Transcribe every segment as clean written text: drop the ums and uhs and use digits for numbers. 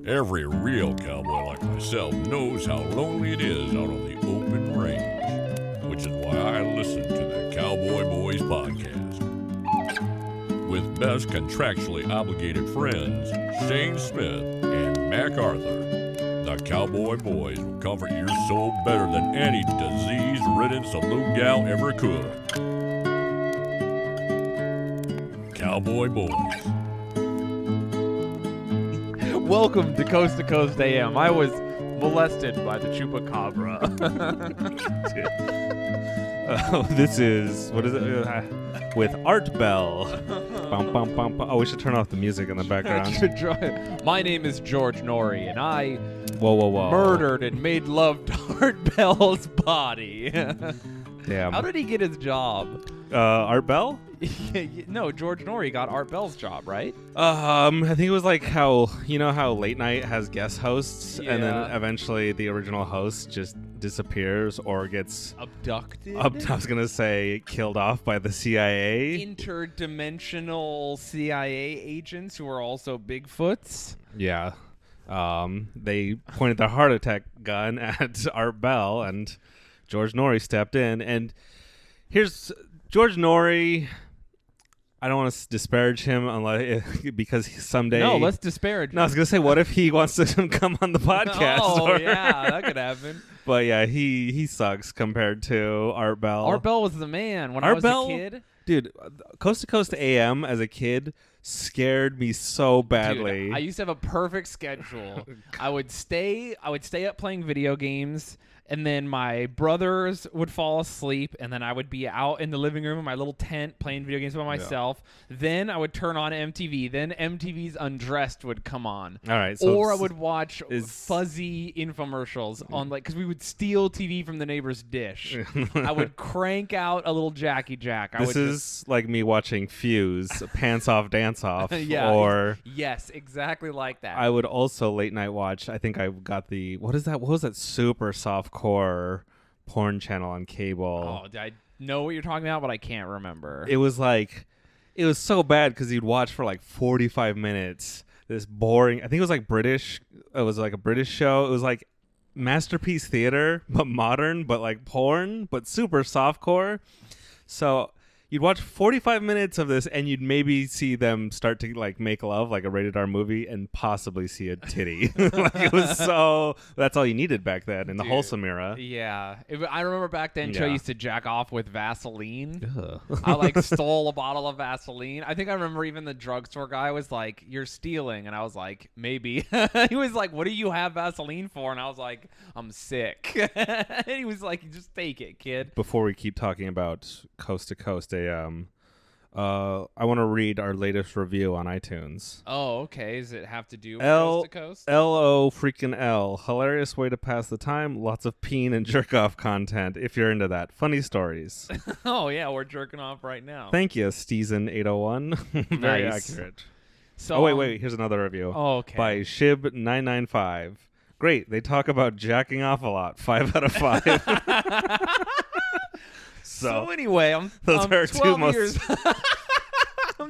Every real cowboy like myself knows how lonely it is out on the open range, which is why I listen to the Cowboy Boys podcast. With best contractually obligated friends, Shayne Smith and Mac Arthur, the Cowboy Boys will comfort your soul better than any disease-ridden saloon gal ever could. Cowboy Boys. Welcome to Coast AM. I was molested by the chupacabra. This is, what is it? With Art Bell. Bum, bum, bum, bum. Oh, we should turn off the music in the background. My name is George Norrie, and I Whoa. murdered and made love to Art Bell's body. Damn. How did he get his job? Art Bell? No, George Norrie got Art Bell's job, right? I think it was like how late night has guest hosts, and then Yeah. eventually the original host just disappears or gets Abducted? I was gonna say killed off by the CIA. Interdimensional CIA agents who are also Bigfoots. Yeah. They pointed their heart attack gun at Art Bell, and George Norrie stepped in. And here's George Norrie. I don't want to disparage him because someday. No, let's disparage him. No, I was gonna say, what if he wants to come on the podcast? Oh, yeah, that could happen. But yeah, he sucks compared to Art Bell. Art Bell was the man when I Art was Bell, a kid. Dude, Coast to Coast AM as a kid scared me so badly. Dude, I used to have a perfect schedule. I would stay up playing video games, and then my brothers would fall asleep, and then I would be out in the living room in my little tent playing video games by myself. Yeah. Then I would turn on MTV. Then MTV's Undressed would come on. All right. So or I would watch fuzzy infomercials on, like, because we would steal TV from the neighbor's dish. I would crank out a little Jackie Jack. This is like me watching Fuse, Pants Off, Dance Off. Yeah. Or yes, exactly like that. I would also late night watch. I think I got the what was that super softcore porn channel on cable? Oh, I know what you're talking about, but I can't remember. It was so bad because you'd watch for like 45 minutes. This boring. I think it was like British. It was like a British show. It was like Masterpiece Theater, but modern, but like porn, but super softcore. So you'd watch 45 minutes of this, and you'd maybe see them start to like make love, like a rated R movie, and possibly see a titty. Like it was so. That's all you needed back then in the wholesome era. Yeah, I remember back then. Joe used to jack off with Vaseline. Ugh. I like stole a bottle of Vaseline. I think I remember even the drugstore guy was like, "You're stealing," and I was like, "Maybe." He was like, "What do you have Vaseline for?" And I was like, "I'm sick." And he was like, "Just take it, kid." Before we keep talking about Coast to Coast AM, I want to read our latest review on iTunes. Oh, okay. Does it have to do with Coast to Coast? LO freaking L. Hilarious way to pass the time. Lots of peen and jerk off content if you're into that. Funny stories. Oh, yeah. We're jerking off right now. Thank you, Steezen801. Very Nice. accurate. So, wait. Here's another review. Oh, okay. By Shib995. Great. They talk about jacking off a lot. 5 out of 5. So anyway, I'm 12 two most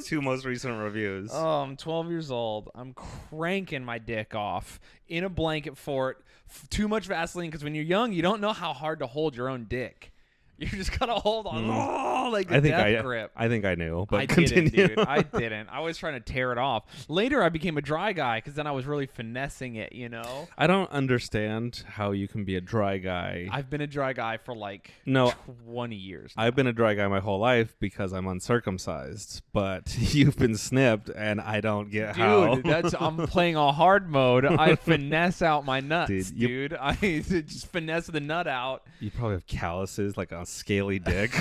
two most recent reviews. Oh, I'm 12 years old. I'm cranking my dick off in a blanket fort. Too much Vaseline, because when you're young, you don't know how hard to hold your own dick. You just gotta hold on, like a death grip. I think I knew, but I continue. didn't, dude. I didn't. I was trying to tear it off. Later, I became a dry guy because then I was really finessing it. You know. I don't understand how you can be a dry guy. I've been a dry guy for like 20 years. Now. I've been a dry guy my whole life because I'm uncircumcised. But you've been snipped, and I don't get how. Dude, I'm playing a hard mode. I finesse out my nuts, dude. I just finesse the nut out. You probably have calluses like a scaly dick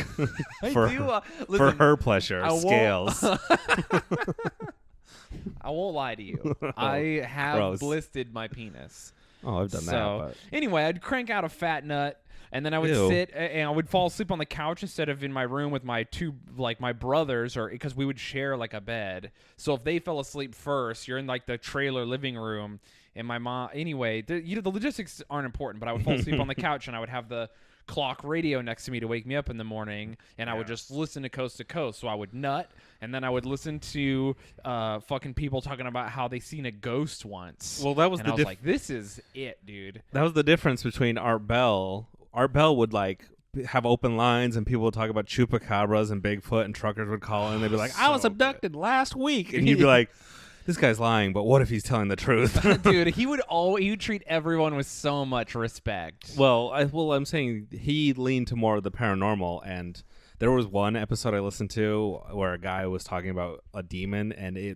for her pleasure. Scales. I won't lie to you. I have blistered my penis. Oh, I've done that. But anyway, I'd crank out a fat nut, and then I would sit and I would fall asleep on the couch instead of in my room with my my brothers, or because we would share like a bed. So if they fell asleep first, you're in like the trailer living room, and my mom. Anyway, the logistics aren't important, but I would fall asleep on the couch, and I would have the clock radio next to me to wake me up in the morning, and I would just listen to Coast to Coast. So I would nut, and then I would listen to fucking people talking about how they seen a ghost once. Well, that was and I was like, this is it, dude. That was the difference between Art Bell. Art Bell would like have open lines, and people would talk about chupacabras and Bigfoot, and truckers would call in. They'd be like, I was abducted last week, and you'd be like, this guy's lying, but what if he's telling the truth? Dude, he would treat everyone with so much respect. Well, I'm saying he leaned to more of the paranormal, and there was one episode I listened to where a guy was talking about a demon, and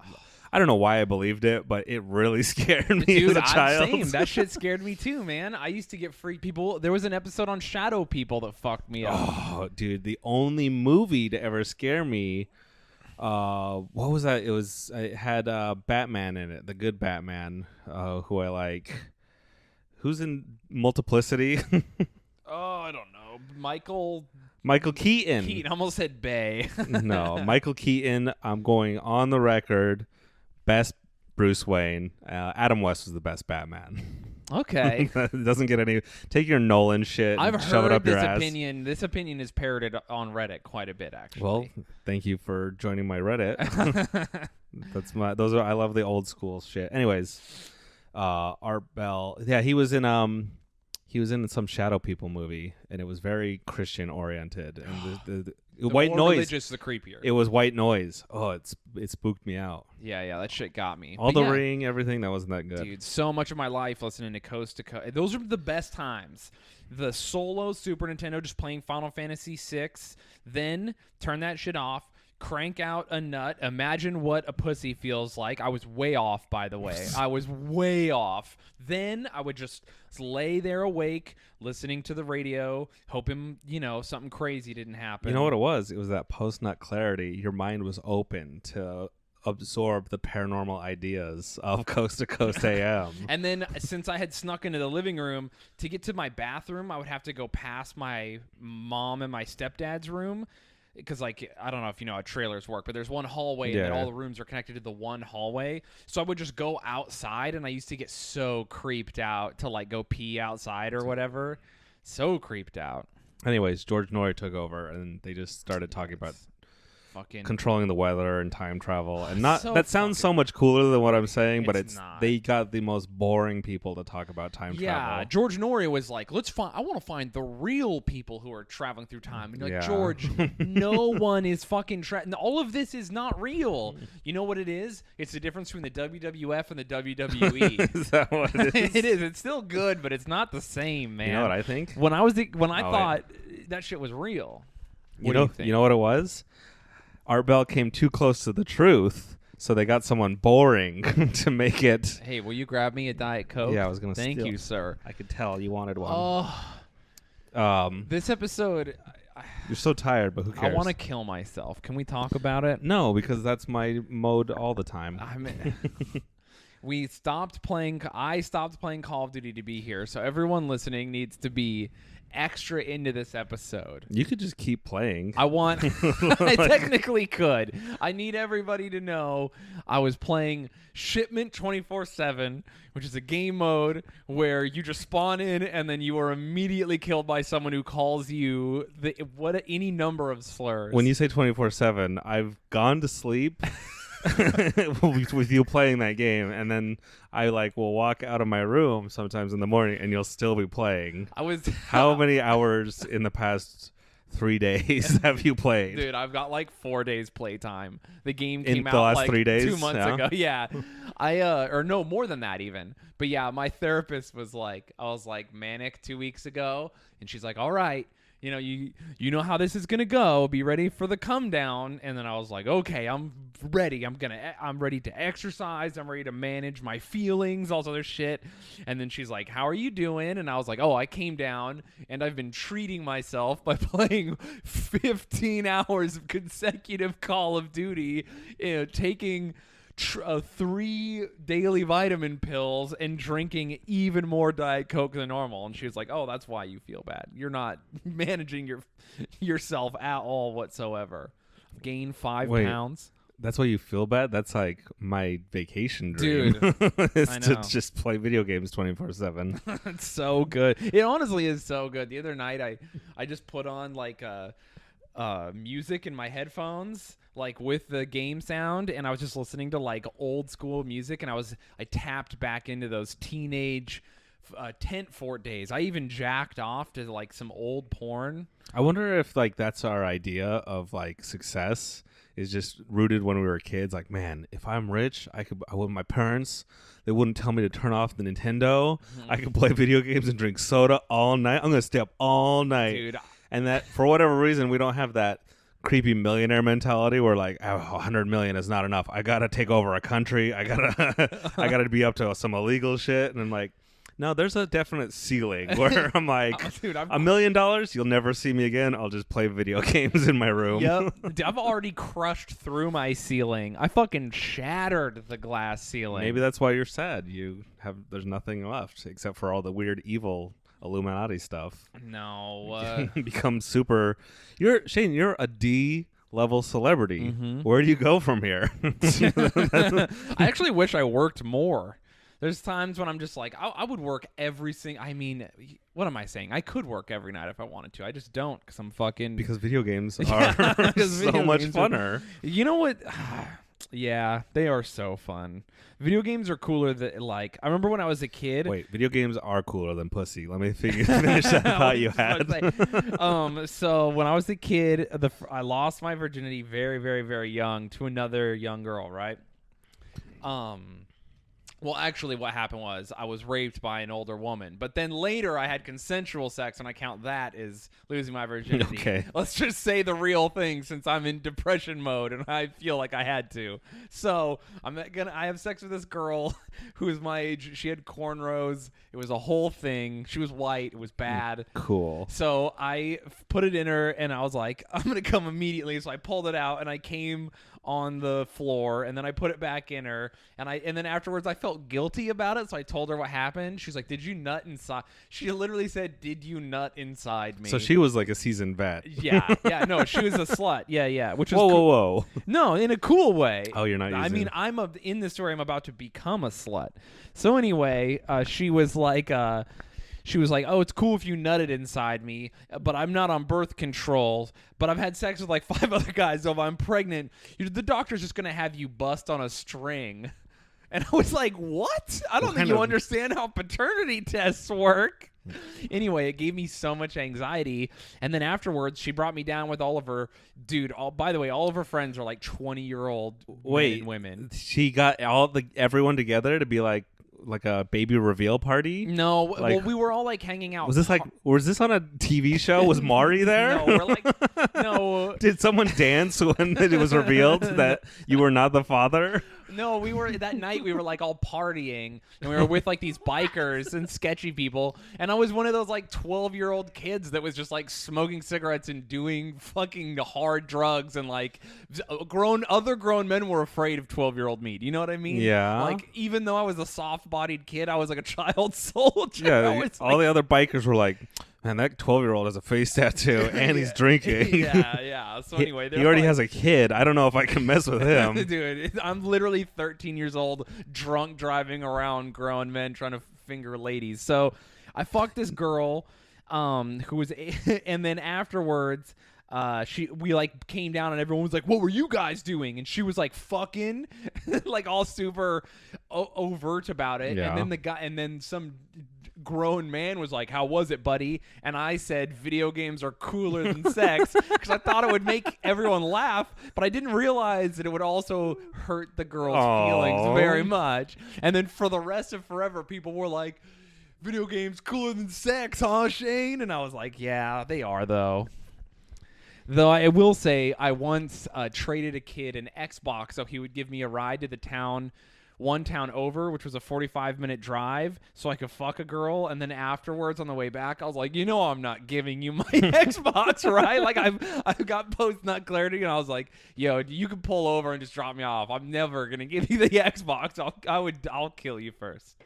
I don't know why I believed it, but it really scared me Dude, as a child. Same. That shit scared me too, man. I used to get freaked. There was an episode on shadow people that fucked me up. Oh, dude, the only movie to ever scare me. What was that? It had Batman in it, the good Batman, who I like. Who's in Multiplicity? Oh, I don't know. Michael Keaton. I almost said Bay. No, Michael Keaton. I'm going on the record. Best Bruce Wayne. Adam West was the best Batman. Okay. It doesn't get any. Take your Nolan shit. I've and shove it heard up your this ass. opinion. This opinion is parroted on Reddit quite a bit, actually. Well, thank you for joining my Reddit. I love the old school shit. Anyways, Art Bell. Yeah, he was in some Shadow People movie, and it was very Christian oriented. And the white noise. Religious, the creepier. It was white noise. Oh, it spooked me out. Yeah, that shit got me. All the Ring, everything, that wasn't that good. Dude, so much of my life listening to Coast to Coast. Those are the best times. The solo Super Nintendo, just playing Final Fantasy VI. Then turn that shit off. Crank out a nut. Imagine what a pussy feels like. I was way off, by the way. I was way off. Then I would just lay there awake, listening to the radio, hoping, something crazy didn't happen. You know what it was? It was that post-nut clarity. Your mind was open to absorb the paranormal ideas of Coast to Coast AM. And then since I had snuck into the living room, to get to my bathroom, I would have to go past my mom and my stepdad's room. Because, I don't know if you know how trailers work, but there's one hallway and then all the rooms are connected to the one hallway. So I would just go outside, and I used to get so creeped out to, go pee outside or whatever. So creeped out. Anyways, George Noy took over, and they just started talking about fucking controlling the weather and time travel, and that sounds so much cooler than what I'm saying, but they got the most boring people to talk about time travel. Yeah, George Norrie was like, I want to find the real people who are traveling through time. And you're like, George, no one is fucking all of this is not real. You know what it is? It's the difference between the WWF and the WWE. Is that what it is? It is. It's still good, but it's not the same, man. You know what I think? When I thought that shit was real. What do you think? You know what it was? Art Bell came too close to the truth, so they got someone boring to make it. Hey, will you grab me a Diet Coke? Yeah, I was going to Thank you, sir. I could tell you wanted one. Oh, this episode... You're so tired, but who cares? I want to kill myself. Can we talk about it? No, because that's my mode all the time. I stopped playing Call of Duty to be here, so everyone listening needs to be extra into this episode. You could just keep playing. I technically could. I need everybody to know I was playing Shipment 24/7, which is a game mode where you just spawn in and then you are immediately killed by someone who calls you any number of slurs. When you say 24/7, I've gone to sleep with you playing that game, and then I will walk out of my room sometimes in the morning, and you'll still be playing. How many hours in the past 3 days have you played? Dude, I've got 4 days playtime. The game came out the last 3 days? 2 months ago. Yeah. Or no, more than that even. But yeah, my therapist was I was manic 2 weeks ago, and she's like, all right, you know how this is gonna go. Be ready for the come down. And then I was like, okay, I'm ready. I'm ready to exercise. I'm ready to manage my feelings, all this other shit. And then she's like, how are you doing? And I was like, oh, I came down, and I've been treating myself by playing 15 hours of consecutive Call of Duty, taking 3 daily vitamin pills and drinking even more Diet Coke than normal. And she was like, oh, that's why you feel bad. You're not managing yourself at all whatsoever. Gained 5 pounds. That's why you feel bad? That's like my vacation dream. Dude, is I to know. just play video games 24/7. It's so good. It honestly is so good. The other night I just put on like music in my headphones, like with the game sound, and I was just listening to like old school music, and I tapped back into those teenage tent fort days. I even jacked off to like some old porn. I wonder if like that's our idea of like success is just rooted when we were kids. Like, man, if I'm rich, I would my parents, they wouldn't tell me to turn off the Nintendo. I could play video games and drink soda all night. I'm gonna stay up all night. Dude, And that for whatever reason we don't have that creepy millionaire mentality where like, oh, 100 million is not enough. I gotta take over a country. I gotta be up to some illegal shit. And I'm like, no, there's a definite ceiling where I'm like, dude, $1 million, you'll never see me again. I'll just play video games in my room. Yep. Dude, I've already crushed through my ceiling. I fucking shattered the glass ceiling. Maybe that's why you're sad. There's nothing left except for all the weird evil Illuminati stuff. No. You become super. Shayne, you're a D level celebrity. Mm-hmm. Where do you go from here? I actually wish I worked more. There's times when I'm just like, I would work every single. I mean, what am I saying? I could work every night if I wanted to. I just don't because I'm fucking. Because video games are Because so video much games funner. You know what? Yeah, they are so fun. Video games are cooler than like. I remember when I was a kid. Wait, video games are cooler than pussy. Let me finish that thought you had. So when I was a kid, I lost my virginity very, very, very young to another young girl, right? Well, actually, what happened was I was raped by an older woman. But then later I had consensual sex, and I count that as losing my virginity. Okay. Let's just say the real thing since I'm in depression mode, and I feel like I had to. So I have sex with this girl who is my age. She had cornrows. It was a whole thing. She was white. It was bad. Cool. So I put it in her, and I was like, I'm going to come immediately. So I pulled it out, and I came on the floor, and then I put it back in her, and then afterwards I felt guilty about it, so I told her what happened. She's like, did you nut inside? She literally said, did you nut inside me? So she was like a seasoned vet. Yeah, no, she was a slut. Yeah, which is whoa. No, in a cool way. Oh, you're not using... I mean, in this story, I'm about to become a slut. So anyway, she was like, oh, it's cool if you nutted inside me, but I'm not on birth control. But I've had sex with like 5 other guys, so if I'm pregnant, the doctor's just going to have you bust on a string. And I was like, what? I don't think you understand how paternity tests work. Anyway, it gave me so much anxiety. And then afterwards, she brought me down with all of her, by the way, all of her friends are like 20-year-old women. She got everyone together to be like a baby reveal party? No, well, we were all like hanging out. Was this on a TV show? Was Maury there? No, we're like, no. Did someone dance when it was revealed that you were not the father? No, that night we were like all partying, and we were with like these bikers and sketchy people, and I was one of those like 12-year-old kids that was just like smoking cigarettes and doing fucking hard drugs, and like other grown men were afraid of 12-year-old me. Do you know what I mean? Yeah. Like even though I was a soft-bodied kid, I was like a child soldier. Yeah, all the other bikers were like, man, that 12-year-old has a face tattoo and he's drinking. Yeah. So anyway, he already has a kid. I don't know if I can mess with him. Dude, I'm literally 13 years old, drunk, driving around grown men trying to finger ladies. So I fucked this girl who was, and then afterwards, we like came down and everyone was like, what were you guys doing? And she was like, fucking, like all super overt about it. Yeah. And then some grown man was like, how was it, buddy? And I said, video games are cooler than sex, because I thought it would make everyone laugh, but I didn't realize that it would also hurt the girl's feelings very much. And then for the rest of forever, people were like, video games cooler than sex, huh, Shayne? And I was like, yeah, they are, though. Though I will say, I once traded a kid an Xbox so he would give me a ride to one town over, which was a 45-minute drive, so I could fuck a girl. And then afterwards, on the way back, I was like, I'm not giving you my Xbox, right? Like I've got post-nut clarity, and I was like, yo, you can pull over and just drop me off. I'm never gonna give you the Xbox. I'll kill you first.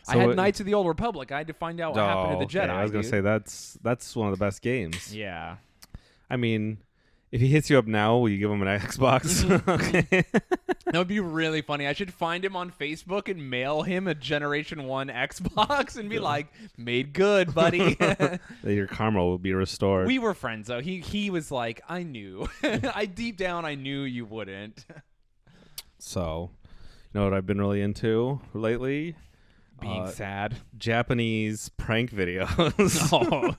So I had Knights of the Old Republic. I had to find out what happened to the Jedi. I was gonna say that's one of the best games. Yeah. I mean, If he hits you up now, will you give him an Xbox? Okay. That would be really funny. I should find him on Facebook and mail him a Generation 1 Xbox and be like, made good, buddy. Your karma will be restored. We were friends, though. He was like, I knew. Deep down, I knew you wouldn't. So, you know what I've been really into lately? Being sad. Japanese prank videos. Oh.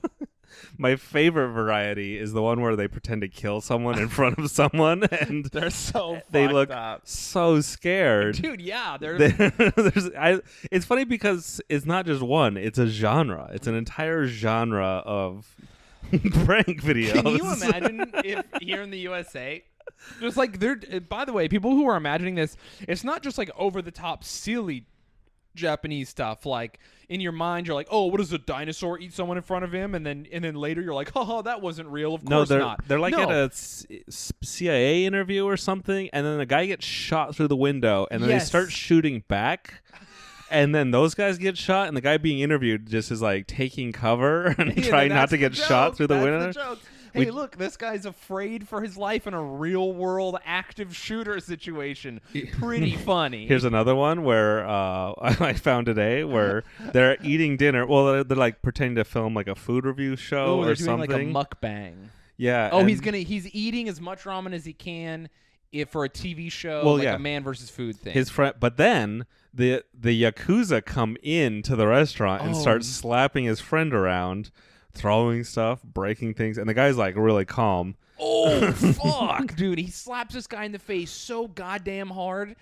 My favorite variety is the one where they pretend to kill someone in front of someone, and They're so they fucked look up. so scared. Dude, yeah. It's funny because it's not just one; it's a genre. It's an entire genre of prank videos. Can you imagine if here in the USA, just like by the way, people who are imagining this, it's not just like over the top silly Japanese stuff. Like in your mind, you're like, oh, what does a dinosaur eat someone in front of him? And then later you're like, oh, that wasn't real. Of course not. They're like No. at a CIA interview or something, and then the guy gets shot through the window, and then they start shooting back. And then those guys get shot, and the guy being interviewed just is like taking cover and trying not to get shot through the window. Hey, look, this guy's afraid for his life in a real-world active shooter situation. Pretty funny. Here's another one where I found today where they're eating dinner. Well, they're like pretending to film like a food review show they're or doing something. like a mukbang. Yeah. Oh, he's eating as much ramen as he can for a TV show, a man versus food thing. His friend, but then the Yakuza come into the restaurant and start slapping his friend around, throwing stuff, breaking things, and the guy's like really calm. Oh, fuck, dude. He slaps this guy in the face so goddamn hard.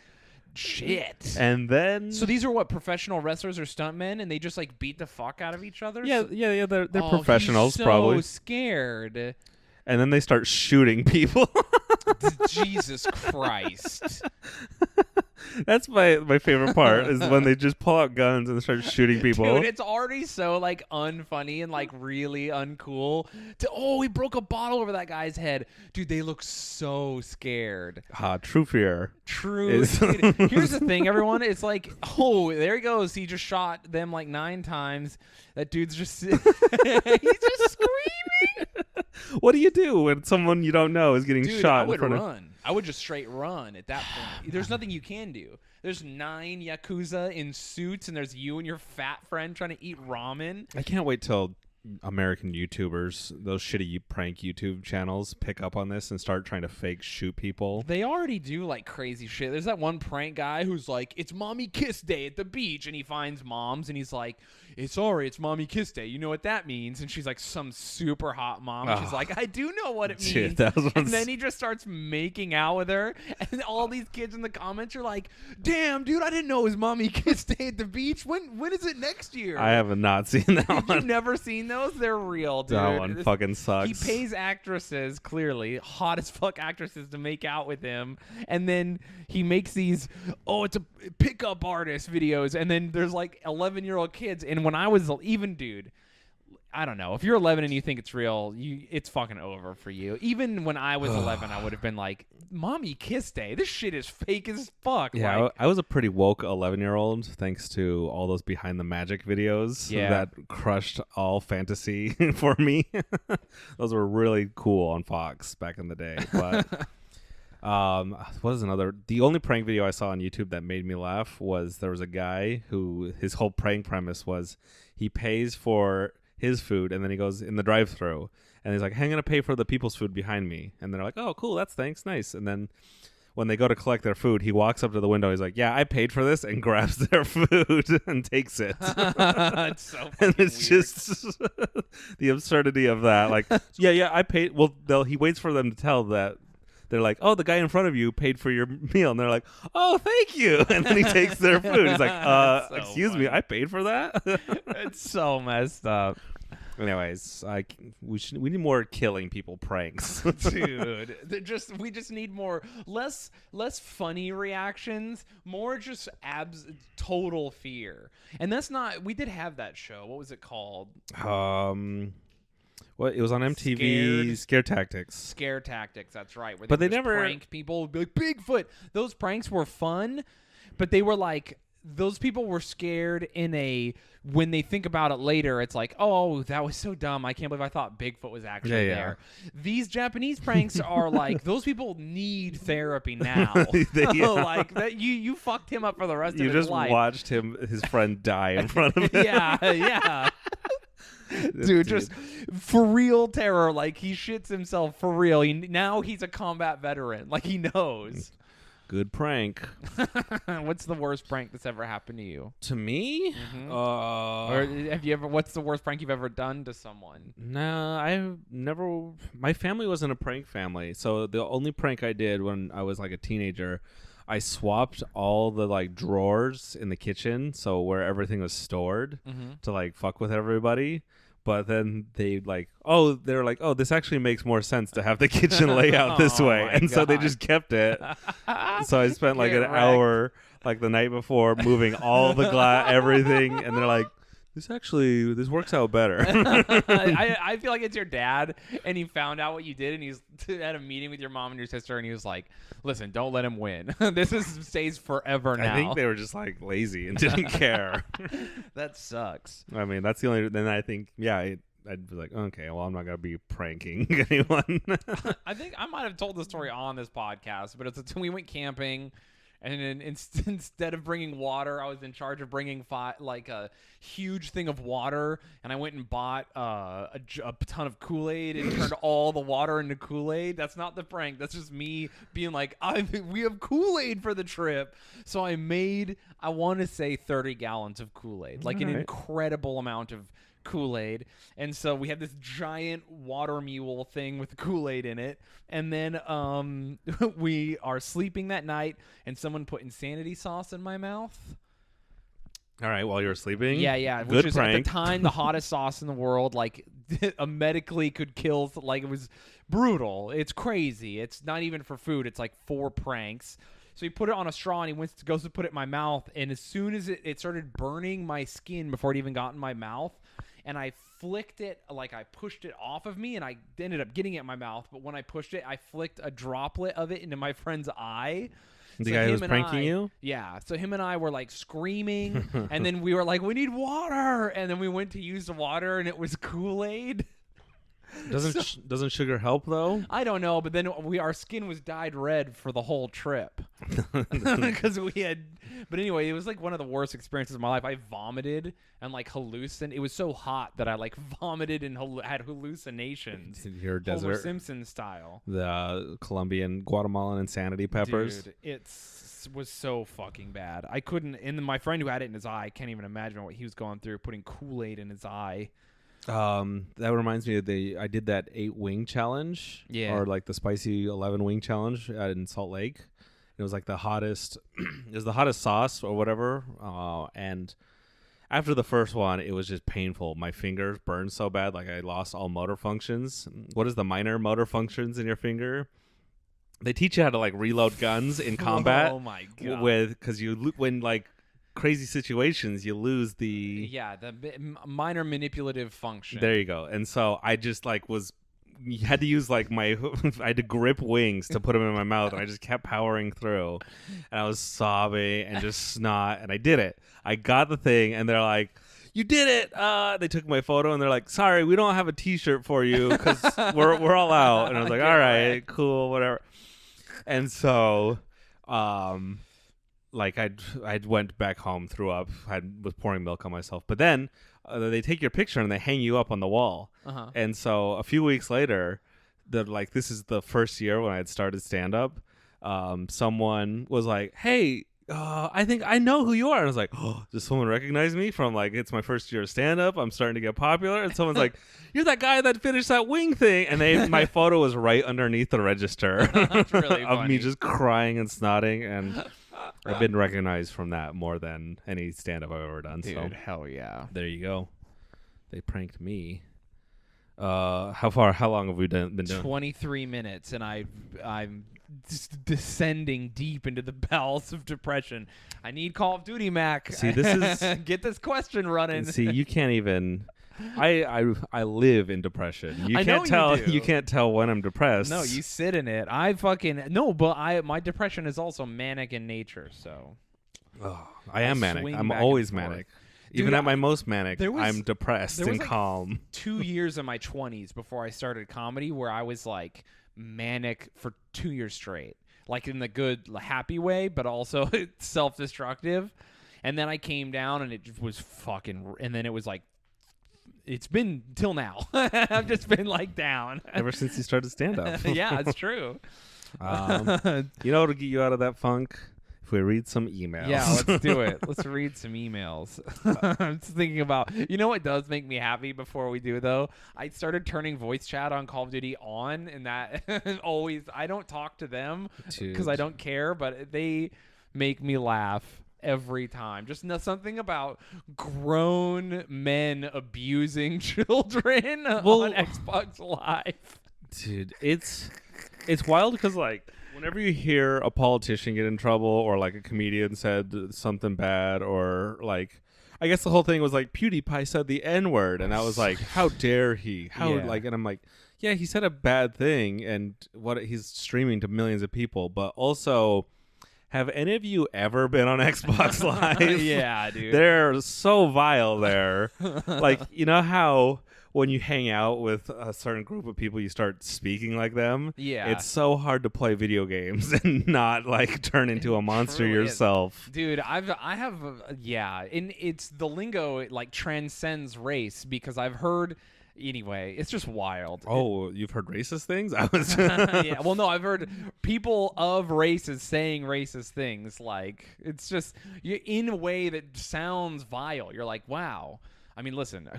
Shit. And then... So these are what, professional wrestlers or stuntmen, and they just like beat the fuck out of each other? Yeah, they're professionals, he's so probably. scared. And then they start shooting people. Jesus Christ. That's my favorite part is when they just pull out guns and start shooting people. Dude, it's already so like unfunny and like really uncool. He broke a bottle over that guy's head. Dude, they look so scared. True fear. Dude, here's the thing, everyone. It's like, there he goes. He just shot them like 9 times. That dude's just he's just screaming. What do you do when someone you don't know is getting shot? I would run. I would just straight run at that point. There's nothing you can do. There's 9 Yakuza in suits, and there's you and your fat friend trying to eat ramen. I can't wait till American YouTubers, those shitty prank YouTube channels, pick up on this and start trying to fake shoot people. They already do like crazy shit. There's that one prank guy who's like, it's mommy kiss day at the beach, and he finds moms and he's like, it's mommy kiss day. You know what that means? And she's like some super hot mom. She's like, I do know what it means. Dude, and then he just starts making out with her, and all these kids in the comments are like, damn, dude, I didn't know it was mommy kiss day at the beach. When is it next year? I have not seen that one. You've never seen those? They're real, dude. That one fucking sucks. He pays actresses, clearly hot as fuck actresses, to make out with him, and then he makes these it's a pickup artist videos, and then there's like 11-year-old kids. And when I was dude, I don't know, if you're 11 and you think it's real, it's fucking over for you. Even when I was 11, I would have been like, mommy kiss day, this shit is fake as fuck. Yeah, like, I was a pretty woke 11-year-old thanks to all those behind the magic videos that crushed all fantasy for me. Those were really cool on Fox back in the day. But what is another? The only prank video I saw on YouTube that made me laugh was there was a guy who his whole prank premise was he pays for his food and then he goes in the drive-thru and he's like, hey, I'm gonna pay for the people's food behind me, and they're like, oh cool, that's thanks, nice. And then when they go to collect their food, he walks up to the window, he's like, yeah, I paid for this, and grabs their food and takes it. It's so and it's weird. just the absurdity of that. Like, yeah, I paid. Well, he waits for them to tell that. They're like, oh, the guy in front of you paid for your meal. And they're like, oh, thank you. And then he takes their food. He's like, excuse me, I paid for that? It's so messed up. Anyways, we need more killing people pranks. Dude, we just need more less funny reactions, more just total fear. And that's not, we did have that show. What was it called? It was on MTV. Scare Tactics. Scare Tactics, that's right. Where But they just never prank people, be like, Bigfoot. Those pranks were fun, but they were like those people were scared when they think about it later, it's like, oh, that was so dumb. I can't believe I thought Bigfoot was actually there. These Japanese pranks are like, those people need therapy now. Like that, you fucked him up for the rest of his life. You just watched his friend die in front of him. Yeah. Dude, just for real terror. Like, he shits himself for real. Now he's a combat veteran. Like, he knows. Good prank. What's the worst prank that's ever happened to you? To me? Mm-hmm. Or have you ever? What's the worst prank you've ever done to someone? No, I've never. My family wasn't a prank family, so the only prank I did when I was like a teenager, I swapped all the like drawers in the kitchen, so where everything was stored, to like fuck with everybody. But then they're like, oh, this actually makes more sense to have the kitchen layout this way. And so they just kept it. So I spent like an hour like the night before moving all the glass, everything. And they're like, this works out better. I feel like it's your dad, and he found out what you did, and he's at a meeting with your mom and your sister, and he was like, listen, don't let him win. Stays forever now. I think they were just like lazy and didn't care. That sucks. I mean, that's the only, then I think, I'd be like, okay, well, I'm not going to be pranking anyone. I think I might have told the story on this podcast, but we went camping. And then instead of bringing water, I was in charge of bringing like a huge thing of water. And I went and bought a ton of Kool-Aid and turned all the water into Kool-Aid. That's not the prank. That's just me being like, we have Kool-Aid for the trip. So I made, I want to say 30 gallons of Kool-Aid. Like an incredible amount of Kool-Aid. And so we had this giant water mule thing with Kool-Aid in it. And then we are sleeping that night, and someone put insanity sauce in my mouth. All right, while you were sleeping? Yeah. Good which is prank. at the time the hottest sauce in the world. Like, medically could kill. Like, it was brutal. It's crazy. It's not even for food. It's like for pranks. So he put it on a straw, and he goes to put it in my mouth. And as soon as it started burning my skin before it even got in my mouth, and I flicked it, like I pushed it off of me, and I ended up getting it in my mouth. But when I pushed it, I flicked a droplet of it into my friend's eye. The guy who was pranking you? Yeah. So him and I were like screaming, and then we were like, we need water. And then we went to use the water, and it was Kool-Aid. Doesn't sugar help though? I don't know, but then our skin was dyed red for the whole trip because we had. But anyway, it was like one of the worst experiences of my life. I vomited and like hallucinated. It was so hot that I like vomited and had hallucinations. Your desert, Homer Simpson style. The Colombian, Guatemalan insanity peppers. Dude, it was so fucking bad. I couldn't. And my friend who had it in his eye, I can't even imagine what he was going through, putting Kool-Aid in his eye. That reminds me of I did that 8 wing challenge, or like the spicy 11 wing challenge in Salt Lake. It was like the hottest, it was the hottest sauce or whatever. And after the first one, it was just painful. My fingers burned so bad, like I lost all motor functions. What is the minor motor functions in your finger? They teach you how to like reload guns in combat. Oh my god! Because when like crazy situations, you lose the minor manipulative function. There you go. And so I just like had to use like I had to grip wings to put them in my mouth, and I just kept powering through, and I was sobbing and just snot, and I did it. I got the thing, and they're like, you did it. They took my photo, and they're like, sorry, we don't have a t-shirt for you because we're all out. And I was like, all right, cool, whatever. And so like I went back home, threw up, was pouring milk on myself. But then they take your picture and they hang you up on the wall. And so a few weeks later, this is the first year when I had started stand-up. Someone was like, hey, I think I know who you are. And I was like, oh, does someone recognize me from like, it's my first year of stand-up. I'm starting to get popular. And someone's like, you're that guy that finished that wing thing. And my photo was right underneath the register. That's really of funny. me just crying and snotting. And I've been recognized from that more than any stand-up I've ever done. Dude, so hell yeah. there you go. They pranked me. How long have we been doing? 23 minutes, and I'm descending deep into the bowels of depression. I need Call of Duty, Mac. See, this is get this question running. See, you can't even. I live in depression. You I can't know tell. you do. You can't tell when I'm depressed. No, you sit in it. But my depression is also manic in nature. So Oh, I am manic. swing I'm back and always forth. manic. Dude, Even at my most manic, there was- I'm depressed there was and like calm. 2 years in my 20s before I started comedy where I was like manic for 2 years straight, like in the good, happy way, but also self-destructive. And then I came down and it just was fucking, and then it was like, it's been till now. I've just been like down. Ever since you started stand-up. Yeah, it's true. You know what'll get you out of that funk? If we read some emails. Yeah, let's do it. Let's read some emails. I'm just thinking about, you know what does make me happy before we do, though? I started turning voice chat on Call of Duty on, and that always, I don't talk to them because I don't care, but they make me laugh every time. Just something about grown men abusing children on Xbox Live. Dude, it's wild because, like, whenever you hear a politician get in trouble or like a comedian said something bad, or like, I guess the whole thing was like PewDiePie said the N-word, and I was like, how dare he? And I'm like, yeah, he said a bad thing, and what he's streaming to millions of people, but also, have any of you ever been on Xbox Live? Yeah, dude. They're so vile there. Like, you know how when you hang out with a certain group of people, you start speaking like them? Yeah. It's so hard to play video games and not, like, turn into a monster yourself. Dude, I have, and it's the lingo, it, like, transcends race, because I've heard, anyway, it's just wild. Oh, you've heard racist things? I was Yeah, well, no, I've heard people of races saying racist things. Like, it's just in a way that sounds vile. You're like, wow. I mean, listen,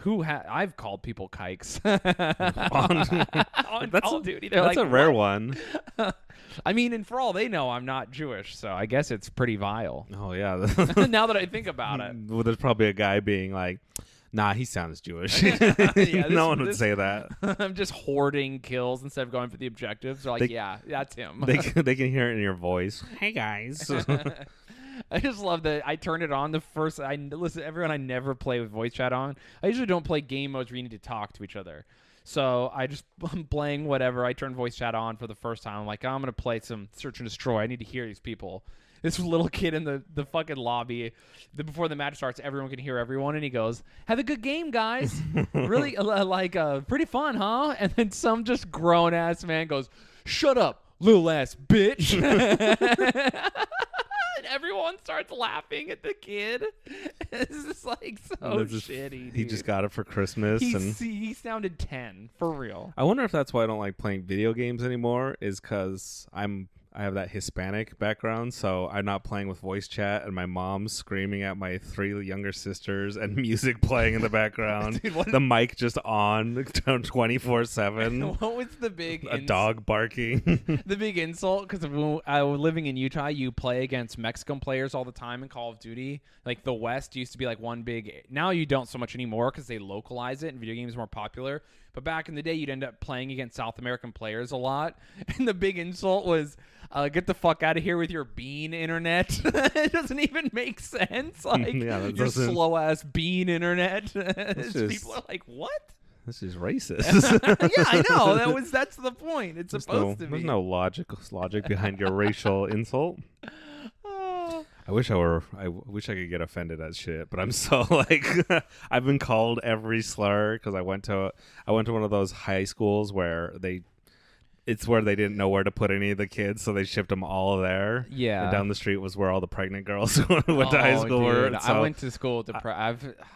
I've called people kikes on Call of Duty. That's a rare one. I mean, and for all they know, I'm not Jewish, so I guess it's pretty vile. Oh, yeah. Now that I think about it. Well, there's probably a guy being like, nah, he sounds Jewish. Yeah, no one would say that. I'm just hoarding kills instead of going for the objectives. They're like, yeah, that's him. They can hear it in your voice. Hey, guys. I just love that I turned it on the first. Listen, everyone, I never play with voice chat on. I usually don't play game modes where you need to talk to each other. So I'm playing whatever. I turn voice chat on for the first time. I'm like, I'm going to play some Search and Destroy. I need to hear these people. This little kid in the fucking lobby, before the match starts, everyone can hear everyone, and he goes, "Have a good game, guys. Really, pretty fun, huh?" And then some just grown ass man goes, "Shut up, little ass bitch." And everyone starts laughing at the kid. It's just like shitty. Dude. He just got it for Christmas. He sounded 10 for real. I wonder if that's why I don't like playing video games anymore, is because I have that Hispanic background, so I'm not playing with voice chat, and my mom's screaming at my 3 younger sisters and music playing in the background. Dude, the mic just on 24/7. What was the big dog barking? The big insult, because when I was living in Utah, you play against Mexican players all the time in Call of Duty. Like, the West used to be like one big. Now you don't so much anymore because they localize it and video games are more popular. But back in the day, you'd end up playing against South American players a lot. And the big insult was, get the fuck out of here with your bean internet. It doesn't even make sense. Like, your slow-ass bean internet. People are like, what? This is racist. Yeah, I know. That's the point. It's supposed to be. There's no logic behind your racial insult. I wish I could get offended at shit, but I'm so like I've been called every slur because I went to one of those high schools where it's where they didn't know where to put any of the kids, so they shipped them all there. Yeah. And down the street was where all the pregnant girls went to high school. Dude, so I went to school with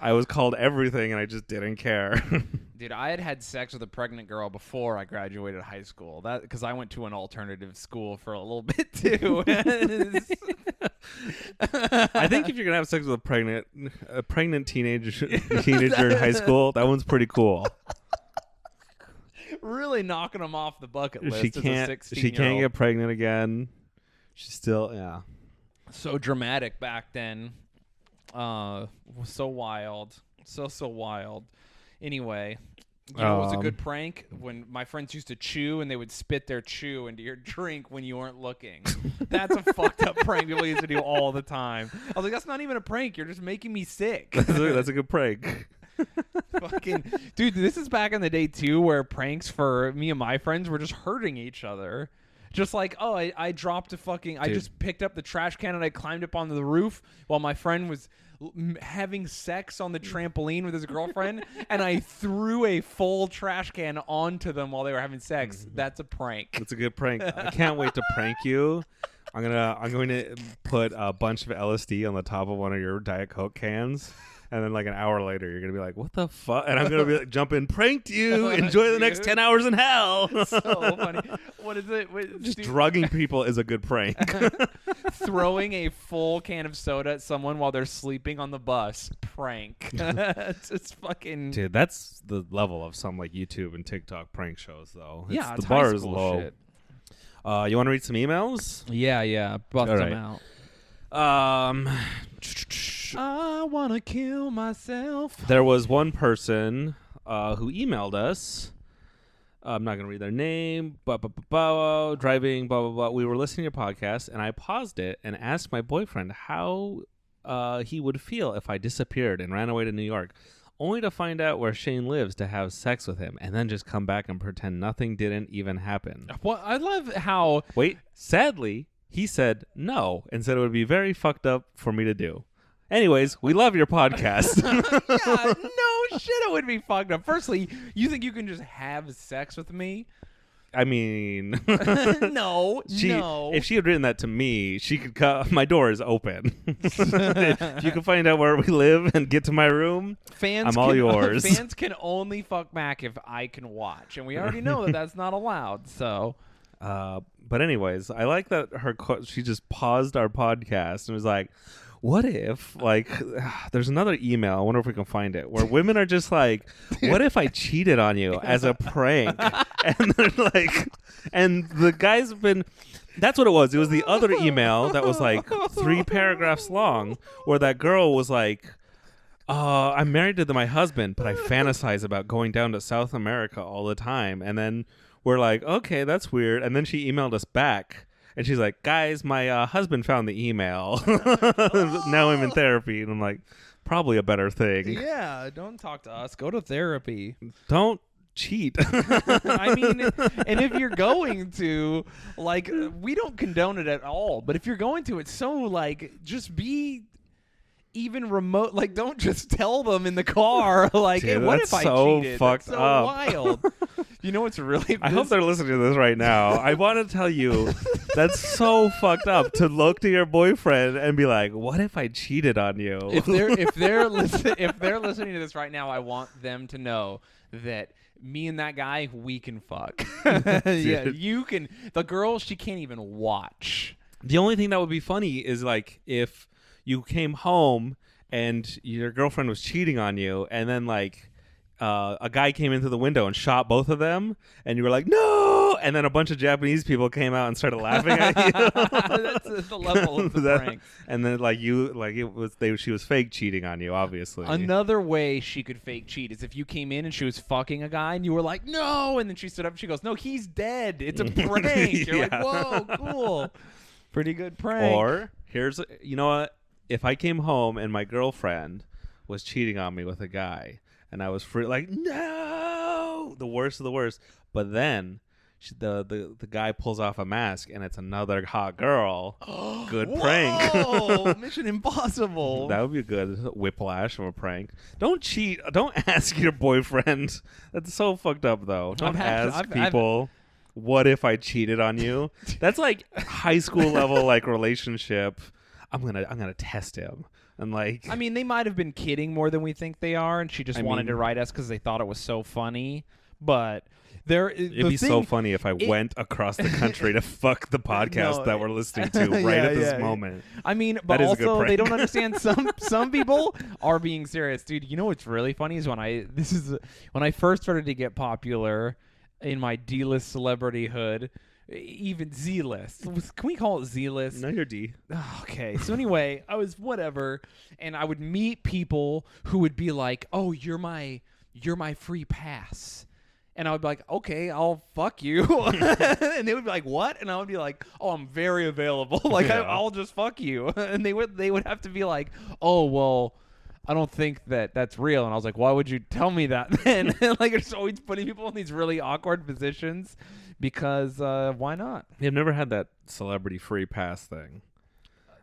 I was called everything, and I just didn't care. Dude, I had sex with a pregnant girl before I graduated high school. That because I went to an alternative school for a little bit too. I think if you're gonna have sex with a pregnant teenager in high school, that one's pretty cool. Really knocking them off the bucket list. She can't get pregnant again. She's still so dramatic back then. Was so wild. So wild. Anyway, you know, it was a good prank when my friends used to chew and they would spit their chew into your drink when you weren't looking. That's a fucked up prank people used to do all the time. I was like, that's not even a prank. You're just making me sick. That's a good prank. Fucking dude, this is back in the day too, where pranks for me and my friends were just hurting each other. Just like, oh, I dropped a fucking... I just picked up the trash can and I climbed up onto the roof while my friend was having sex on the trampoline with his girlfriend, and I threw a full trash can onto them while they were having sex. That's a prank. It's a good prank. I can't wait to prank you. I'm going to put a bunch of LSD on the top of one of your Diet Coke cans. And then like an hour later, you're going to be like, what the fuck? And I'm going to be like, jump in, pranked you. Enjoy the next 10 hours in hell. So funny. What is it? Just drugging people is a good prank. Throwing a full can of soda at someone while they're sleeping on the bus. Prank. it's fucking... Dude, that's the level of some like YouTube and TikTok prank shows, though. Yeah, the bar is low. Shit. You want to read some emails? Yeah. Bust them out. I want to kill myself. There was one person who emailed us. I'm not going to read their name. Driving, blah, blah, blah. We were listening to your podcast, and I paused it and asked my boyfriend how he would feel if I disappeared and ran away to New York, only to find out where Shayne lives to have sex with him, and then just come back and pretend nothing didn't even happen. Well, I love how... Wait, sadly, he said no, and said it would be very fucked up for me to do. Anyways, we love your podcast. Yeah, no shit, it would be fucked up. Firstly, you think you can just have sex with me? I mean, no. If she had written that to me, she could come. My door is open. If you can find out where we live and get to my room, I'm all yours. Fans can only fuck Mac if I can watch, and we already know that that's not allowed. So, but anyways, I like that she just paused our podcast and was like, what if, like, there's another email, I wonder if we can find it, where women are just like, what if I cheated on you as a prank? And they're like, and the guy's been, that's what it was. It was the other email that was like 3 paragraphs long, where that girl was like, I'm married to my husband, but I fantasize about going down to South America all the time. And then we're like, okay, that's weird. And then she emailed us back. And she's like, guys, my husband found the email. Now I'm in therapy. And I'm like, probably a better thing. Yeah, don't talk to us. Go to therapy. Don't cheat. I mean, and if you're going to, like, we don't condone it at all. But if you're going to, it's so, like, just be even remote. Like, don't just tell them in the car. Like, dude, hey, what if I cheated? Fucked that's so up. Wild. You know what's really... I hope they're listening to this right now. I want to tell you, that's so fucked up to look to your boyfriend and be like, what if I cheated on you? If they're listening to this right now, I want them to know that me and that guy, we can fuck. Yeah, you can. The girl, she can't even watch. The only thing that would be funny is like if you came home and your girlfriend was cheating on you, and then like a guy came into the window and shot both of them, and you were like, no! And then a bunch of Japanese people came out and started laughing at you. That's the level of the prank. And then she was fake cheating on you, obviously. Another way she could fake cheat is if you came in and she was fucking a guy and you were like, no! And then she stood up and she goes, no, he's dead. It's a prank. You're like, whoa, cool. Pretty good prank. Or, you know what? If I came home and my girlfriend was cheating on me with a guy, and I was like, no, the worst of the worst. But then the guy pulls off a mask, and it's another hot girl. Good prank. Oh, Mission Impossible. That would be a good whiplash of a prank. Don't cheat. Don't ask your boyfriend. That's so fucked up, though. Don't ask people, what if I cheated on you? That's like high school level like relationship. I'm gonna test him. And like, I mean, they might have been kidding more than we think they are, and she just wanted to write us because they thought it was so funny. But it'd be so funny if I went across the country to fuck the podcast that we're listening to at this moment. I mean, but also they don't understand. Some people are being serious, dude. You know what's really funny is when I first started to get popular in my D-list celebrityhood. Even Z-list. Can we call it Z-list? No, you're D. Okay. So anyway, I was whatever, and I would meet people who would be like, "Oh, you're my free pass," and I would be like, "Okay, I'll fuck you," and they would be like, "What?" And I would be like, "Oh, I'm very available. Like I'll just fuck you," and they would have to be like, "Oh, well." I don't think that that's real. And I was like, why would you tell me that then? Like, it's always putting people in these really awkward positions because why not? I've never had that celebrity free pass thing.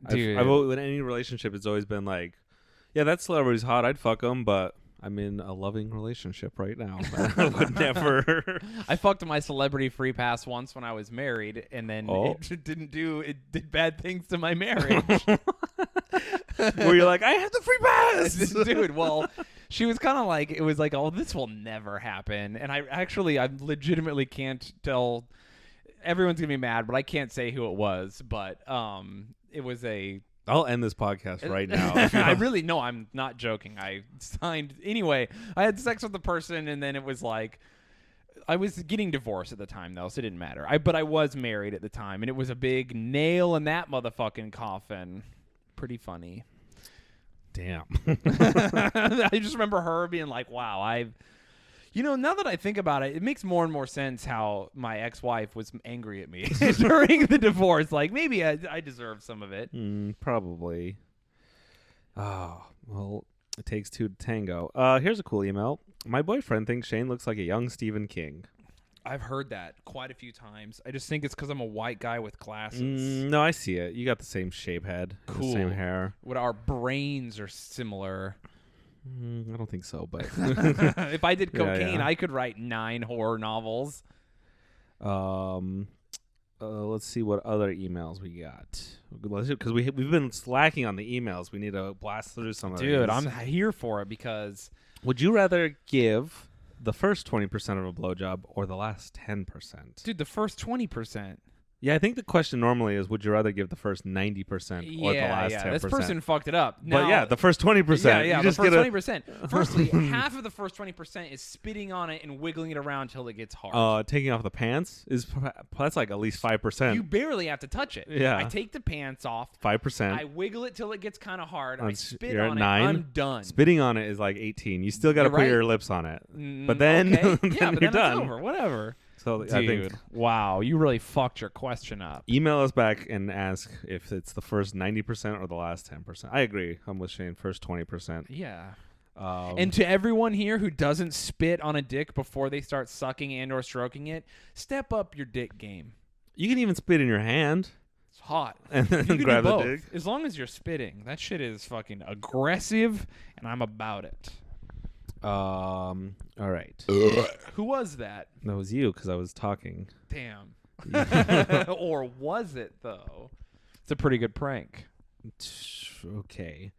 Dude. I've always, in any relationship, it's always been like, yeah, that celebrity's hot. I'd fuck him, but I'm in a loving relationship right now. I would never. I fucked my celebrity free pass once when I was married, and then it did bad things to my marriage. Where you're like, I have the free pass, dude. Well, she was kind of like, it was like, oh, this will never happen. And I legitimately can't tell. Everyone's gonna be mad, but I can't say who it was. But it was a. I'll end this podcast right now. I really no, I'm not joking. I signed anyway. I had sex with the person, and then it was like. I was getting divorced at the time, though, so it didn't matter. But I was married at the time, and it was a big nail in that motherfucking coffin. Pretty funny. Damn. I just remember her being like, wow, now that I think about it, it makes more and more sense how my ex-wife was angry at me during the divorce. Like, maybe I deserve some of it. Probably. Oh, well, it takes two to tango. Here's a cool email. My boyfriend thinks Shayne looks like a young Stephen King. I've heard that quite a few times. I just think it's because I'm a white guy with glasses. No, I see it. You got the same shape head. Cool. The same hair. What our brains are similar. I don't think so, but if I did cocaine, yeah. I could write 9 horror novels. Let's see what other emails we got. Because we've been slacking on the emails. We need to blast through some of these. Dude, I'm here for it because... Would you rather give the first 20% of a blowjob or the last 10%? Dude, the first 20%. Yeah, I think the question normally is, would you rather give the first 90% or the last 10%? This person fucked it up. Now, but yeah, the first 20%. Yeah, you the just first get 20%. Firstly, half of the first 20% is spitting on it and wiggling it around until it gets hard. Taking off the pants that's like at least 5%. You barely have to touch it. Yeah. I take the pants off. 5%. I wiggle it till it gets kind of hard. I spit you're on at 9. it. I'm done. Spitting on it is like 18. You still got to put your lips on it. But then, okay. then but you're then done. It's over. Whatever. So Dude, I think wow, you really fucked your question up. Email us back and ask if it's the first 90% or the last 10%. I agree. I'm with Shayne. First 20%. Yeah. And to everyone here who doesn't spit on a dick before they start sucking and or stroking it, step up your dick game. You can even spit in your hand. It's hot. And then you can grab do the both. dick. As long as you're spitting. That shit is fucking aggressive, and I'm about it. All right. Who was that? That was you because I was talking. Damn. Or was it, though? It's a pretty good prank. Okay.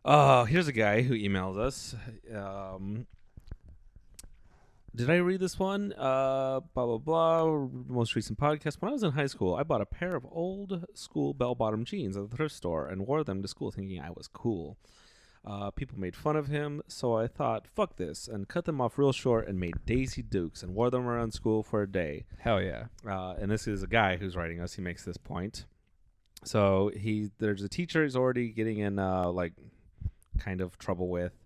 Here's a guy who emailed us. Did I read this one? Blah, blah, blah. Most recent podcast. When I was in high school, I bought a pair of old school bell-bottom jeans at the thrift store and wore them to school thinking I was cool. People made fun of him, so I thought, fuck this, and cut them off real short and made Daisy Dukes and wore them around school for a day. Hell yeah. And this is a guy who's writing us. He makes this point. So there's a teacher he's already getting in kind of trouble with,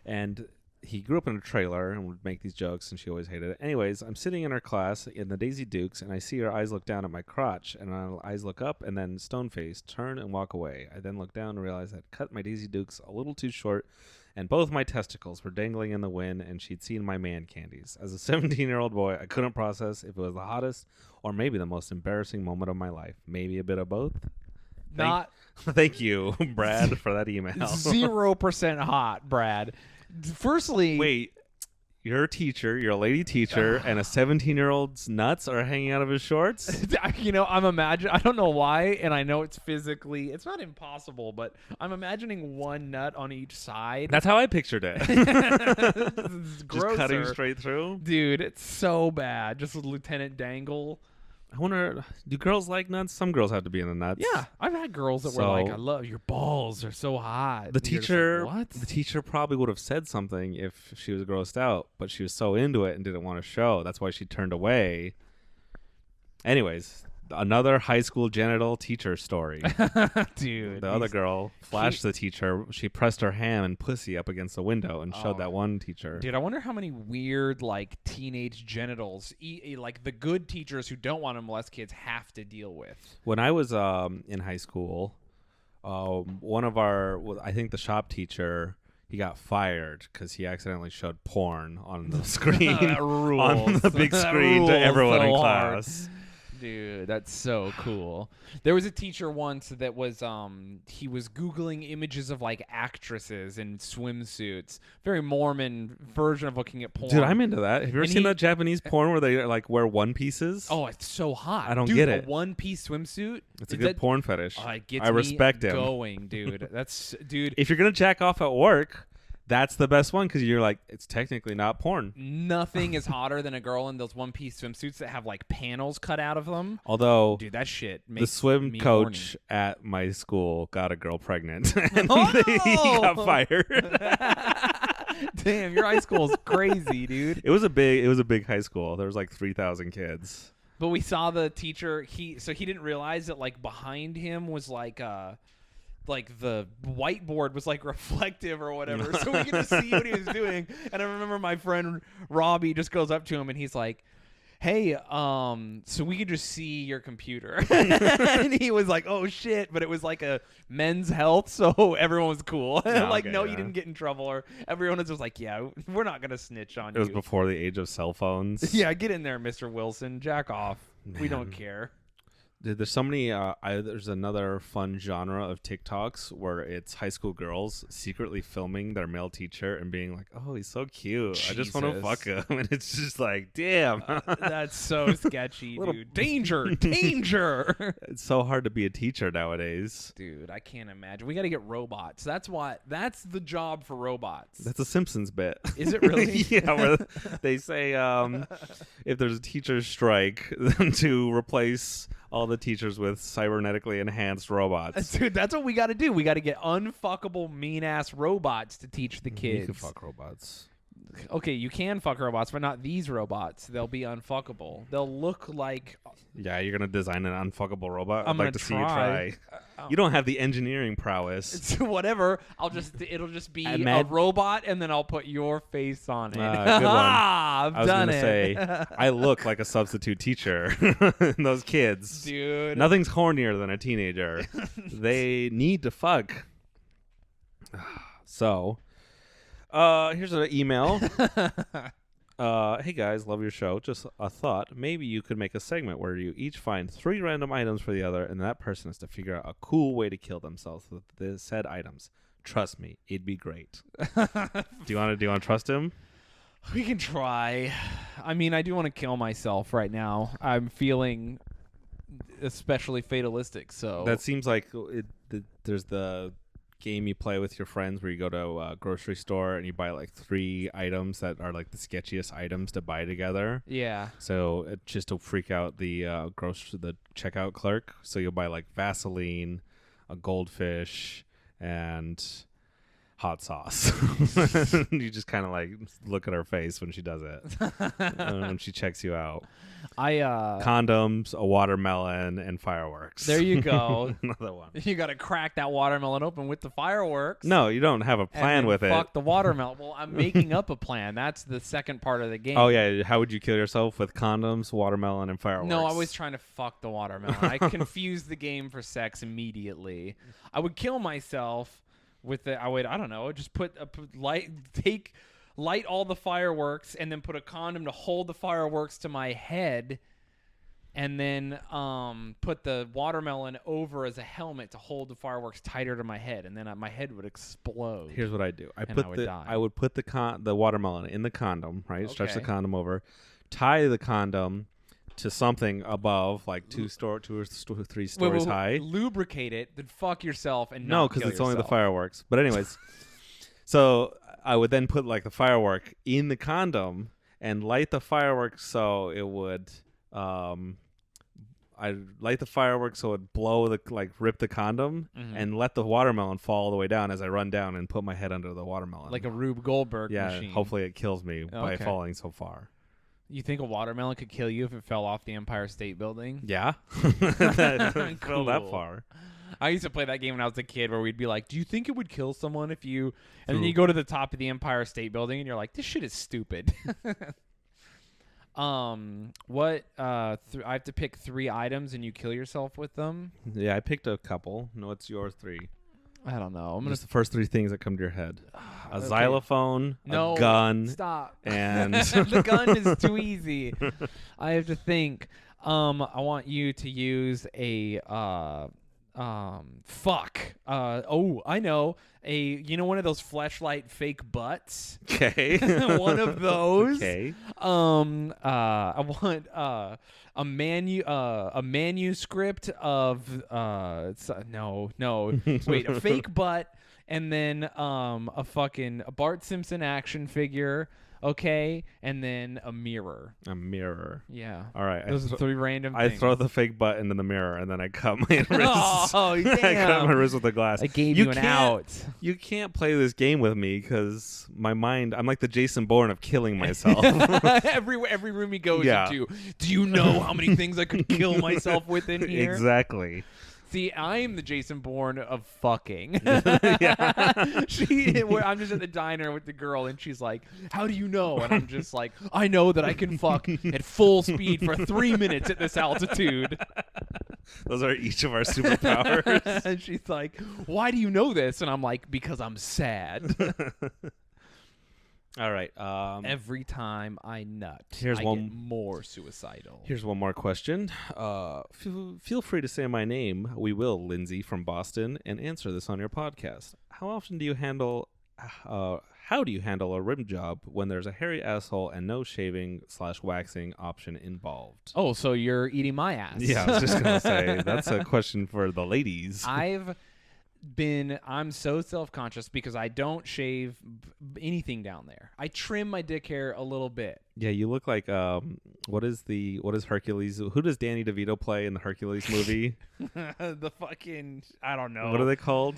and he grew up in a trailer and would make these jokes, and she always hated it. Anyways, I'm sitting in her class in the Daisy Dukes, and I see her eyes look down at my crotch, and her eyes look up, and then stone-faced, turn and walk away. I then look down and realize I'd cut my Daisy Dukes a little too short, and both my testicles were dangling in the wind, and she'd seen my man candies. As a 17-year-old boy, I couldn't process if it was the hottest or maybe the most embarrassing moment of my life. Maybe a bit of both. Thank you, Brad, for that email. 0% hot, Brad. Firstly, wait, you're a teacher, you're a lady teacher, and a 17-year-old's nuts are hanging out of his shorts? I'm imagining, I don't know why, and I know it's not impossible, but I'm imagining one nut on each side. That's how I pictured it. Just cutting straight through? Dude, it's so bad. Just with Lieutenant Dangle. I wonder, do girls like nuts? Some girls have to be in the nuts. Yeah, I've had girls that were like, I love your balls, they're so hot. The teacher, like, what? The teacher probably would have said something if she was grossed out, but she was so into it and didn't want to show. That's why she turned away. Anyways, another high school genital teacher story. Dude. The other girl flashed the teacher. She pressed her ham and pussy up against the window and showed that one teacher. Dude, I wonder how many weird, teenage genitals, the good teachers who don't want to molest kids have to deal with. When I was in high school, one of our, I think the shop teacher, he got fired because he accidentally showed porn on the screen, That rules. on the big That screen to rules everyone so in hard. class. Dude, that's so cool. There was a teacher once that was he was Googling images of like actresses in swimsuits. Very Mormon version of looking at porn. Dude, I'm into that. Have you ever And seen he- that Japanese porn where they like wear one pieces? Oh, it's so hot. I don't Dude, get a it. one-piece swimsuit. It's a good porn fetish. It gets I respect me him. going, dude. That's dude. If you're gonna jack off at work, that's the best one because you're like, it's technically not porn. Nothing is hotter than a girl in those one-piece swimsuits that have like panels cut out of them. Although Dude, that shit the makes swim me coach at my school got a girl pregnant and Oh! he got fired. horny. Damn, your high school is crazy, dude. It was a big high school. There was like 3,000 kids. But we saw the teacher. He didn't realize that like behind him was like the whiteboard was like reflective or whatever, so we could just see what he was doing. And I remember my friend Robbie just goes up to him and he's like, "Hey, so we could just see your computer." And he was like, "Oh shit!" But it was like a Men's Health, so everyone was cool. Like, okay, no, yeah. you didn't get in trouble, or everyone was just like, "Yeah, we're not gonna snitch on It was you." before the age of cell phones. Yeah, get in there, Mr. Wilson. Jack off. We don't Man. care. Dude, there's so many. There's another fun genre of TikToks where it's high school girls secretly filming their male teacher and being like, "Oh, he's so cute. I just want to Jesus. fuck him." And it's just like, damn. That's so sketchy, Little- dude. Danger. It's so hard to be a teacher nowadays. Dude, I can't imagine. We got to get robots. That's the job for robots. That's a Simpsons bit. Is it really? Yeah, where they say if there's a teacher's strike, then to replace all the teachers with cybernetically enhanced robots. Dude, that's what we got to do. We got to get unfuckable, mean-ass robots to teach the kids. You can fuck robots. Okay, you can fuck robots, but not these robots. They'll be unfuckable. They'll look like... Yeah, you're gonna design an unfuckable robot. I'm I'd like gonna to see you try. oh. You don't have the engineering prowess. It's whatever. It'll just be a Mad- robot, and then I'll put your face on it. Good one. I've I was done gonna it. say I look like a substitute teacher. Those kids, Dude. nothing's hornier than a teenager. They need to fuck. So, here's an email. Hey guys, love your show. Just a thought. Maybe you could make a segment where you each find 3 random items for the other, and that person has to figure out a cool way to kill themselves with the said items. Trust me, it'd be great. Do you want to trust him? We can try. I mean, I do want to kill myself right now. I'm feeling especially fatalistic, so... That seems like there's the game you play with your friends where you go to a grocery store and you buy like 3 items that are like the sketchiest items to buy together. Yeah. So just to freak out the the checkout clerk. So you'll buy like Vaseline, a goldfish, and hot sauce. You just kind of like look at her face when she does it. When she checks you out. Condoms, a watermelon, and fireworks. There you go. Another one. You got to crack that watermelon open with the fireworks. No, you don't have a and plan then with it. fuck the watermelon. Well, I'm making up a plan. That's the second part of the game. Oh yeah, how would you kill yourself? With condoms, watermelon, and fireworks? No, I was trying to fuck the watermelon. I confused the game for sex immediately. I would kill myself with the. I don't know. Just light all the fireworks and then put a condom to hold the fireworks to my head, and then put the watermelon over as a helmet to hold the fireworks tighter to my head, and then my head would explode. Here's what I do. I die. would put the watermelon in the condom, right? Stretch the Okay. condom over, tie the condom to something above, like 2 or 3 stories high. Lubricate it, then fuck yourself and No, not because kill it's only the yourself. fireworks. But anyways, so I would then put like the firework in the condom and light the fireworks so it would. I'd light the fireworks so it would blow rip the condom and let the watermelon fall all the way down as I run down and put my head under the watermelon. Like a Rube Goldberg yeah, machine. hopefully it kills me by Okay. falling so far. You think a watermelon could kill you if it fell off the Empire State Building? Yeah, that fell that Cool. far. I used to play that game when I was a kid where we'd be like, do you think it would kill someone if you... And then you go to the top of the Empire State Building and you're like, this shit is stupid. What? I have to pick 3 items, and you kill yourself with them. Yeah, I picked a couple. No, it's your 3. I don't know. I'm gonna Just the first 3 things that come to your head: a Okay. xylophone, No, a gun, Stop. and The gun is too easy. I have to think. I want you to use a fuck. I know. One of those fleshlight fake butts. Okay. One of those. Okay. I want a manuscript of wait, a fake butt, and then a Bart Simpson action figure. Okay, and then a mirror. A mirror. Yeah. All right. Those are 3 random I things. throw the fake butt into the mirror, and then I cut my wrist. Oh, damn. I cut my wrist with the glass. I gave you an out. You can't play this game with me because my mind. I'm like the Jason Bourne of killing myself. every room he goes Yeah. into. Do you know how many things I could kill myself with in here? Exactly. See, I'm the Jason Bourne of fucking. Yeah. I'm just at the diner with the girl, and she's like, "How do you know?" And I'm just like, "I know that I can fuck at full speed for 3 minutes at this altitude." Those are each of our superpowers. And she's like, "Why do you know this?" And I'm like, "Because I'm sad." All right. Every time I nut, Here's I one- get more suicidal. Here's one more question. Feel free to say my name. We will, Lindsay from Boston, and answer this on your podcast. How often do you handle? How do you handle a rim job when there's a hairy asshole and no shaving/waxing option involved? Oh, so you're eating my ass? Yeah, I was just gonna say that's a question for the ladies. I'm so self-conscious because I don't shave anything down there. I trim my dick hair a little bit. Yeah, you look like what is Hercules? Who does Danny DeVito play in the Hercules movie? The fucking I don't know. What are they called?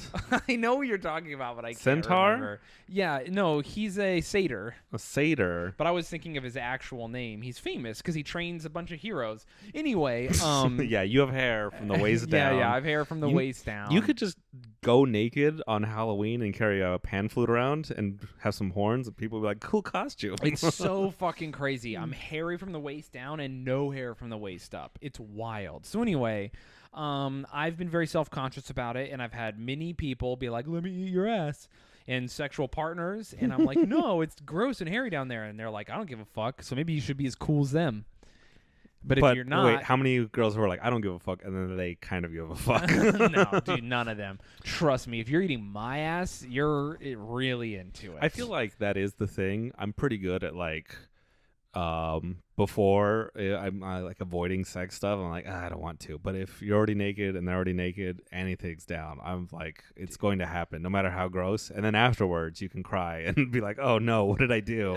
I know what you're talking about, but I can't Centaur? remember. Yeah, no, he's a satyr. A satyr. But I was thinking of his actual name. He's famous because he trains a bunch of heroes. Anyway, Yeah, you have hair from the waist down. Yeah, I have hair from the waist down. You could just go naked on Halloween and carry a pan flute around and have some horns, and people would be like, "Cool costume." It's so fucking crazy. I'm hairy from the waist down and no hair from the waist up. It's wild. So anyway, I've been very self-conscious about it, and I've had many people be like, "Let me eat your ass," and sexual partners, and I'm like, "No, it's gross and hairy down there," and they're like, "I don't give a fuck." So maybe you should be as cool as them. But if you're not, wait, how many girls were like, "I don't give a fuck," and then they kind of give a fuck? no, dude, none of them. Trust me, if you're eating my ass, you're really into it. I feel like that is the thing. I'm pretty good at before I'm like avoiding sex stuff. I'm like, I don't want to. But if you're already naked and they're already naked, anything's down. I'm like, it's going to happen, no matter how gross. And then afterwards, you can cry and be like, oh no, what did I do?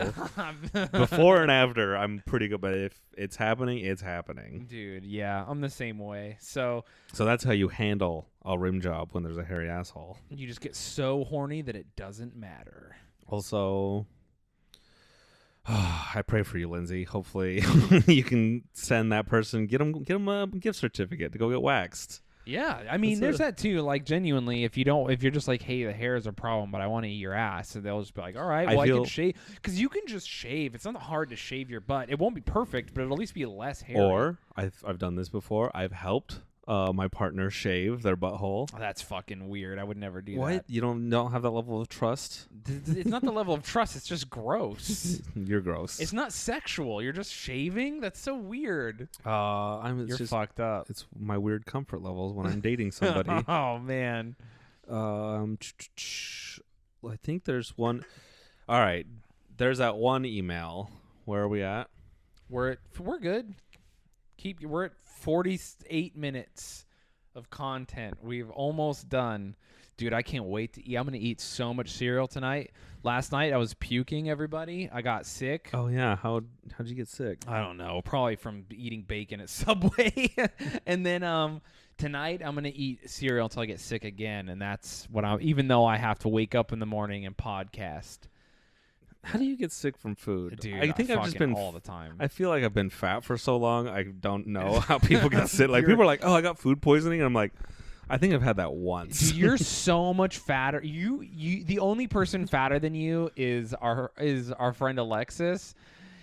Before and after, I'm pretty good. But if it's happening, it's happening. Dude, yeah, I'm the same way. So that's how you handle a rim job when there's a hairy asshole. you just get so horny that it doesn't matter. Also, I pray for you, Lindsay. Hopefully, you can send that person, get them a gift certificate to go get waxed. Yeah, I mean, there's that too. Like, genuinely, if you're just like, hey, the hair is a problem, but I want to eat your ass, and they'll just be like, all right, well, I can shave, because you can just shave. It's not hard to shave your butt. It won't be perfect, but it'll at least be less hairy. Or I've done this before. I've helped my partner shave their butthole. Oh, that's fucking weird. I would never do What? that. You don't have that level of trust? It's not the level of trust. It's just gross. You're gross. It's not sexual. You're just shaving. That's so weird. You're Fucked up. It's my weird comfort levels when I'm dating somebody. Oh man. I think there's one. All right, there's that one email. Where are we at? We're good. We're at 48 minutes of content. We've almost done. Dude, I can't wait to eat. I'm going to eat so much cereal tonight. Last night I was puking, everybody. I got sick. Oh yeah, how'd you get sick? I don't know. Probably from eating bacon at Subway. And then tonight I'm going to eat cereal until I get sick again, and that's what even though I have to wake up in the morning and podcast. How do you get sick from food? Dude, I think I've just been all the time. I feel like I've been fat for so long. I don't know how people get sick. Like people are like, "Oh, I got food poisoning." And I'm like, I think I've had that once. Dude, you're so much fatter. You the only person fatter than you is our friend Alexis.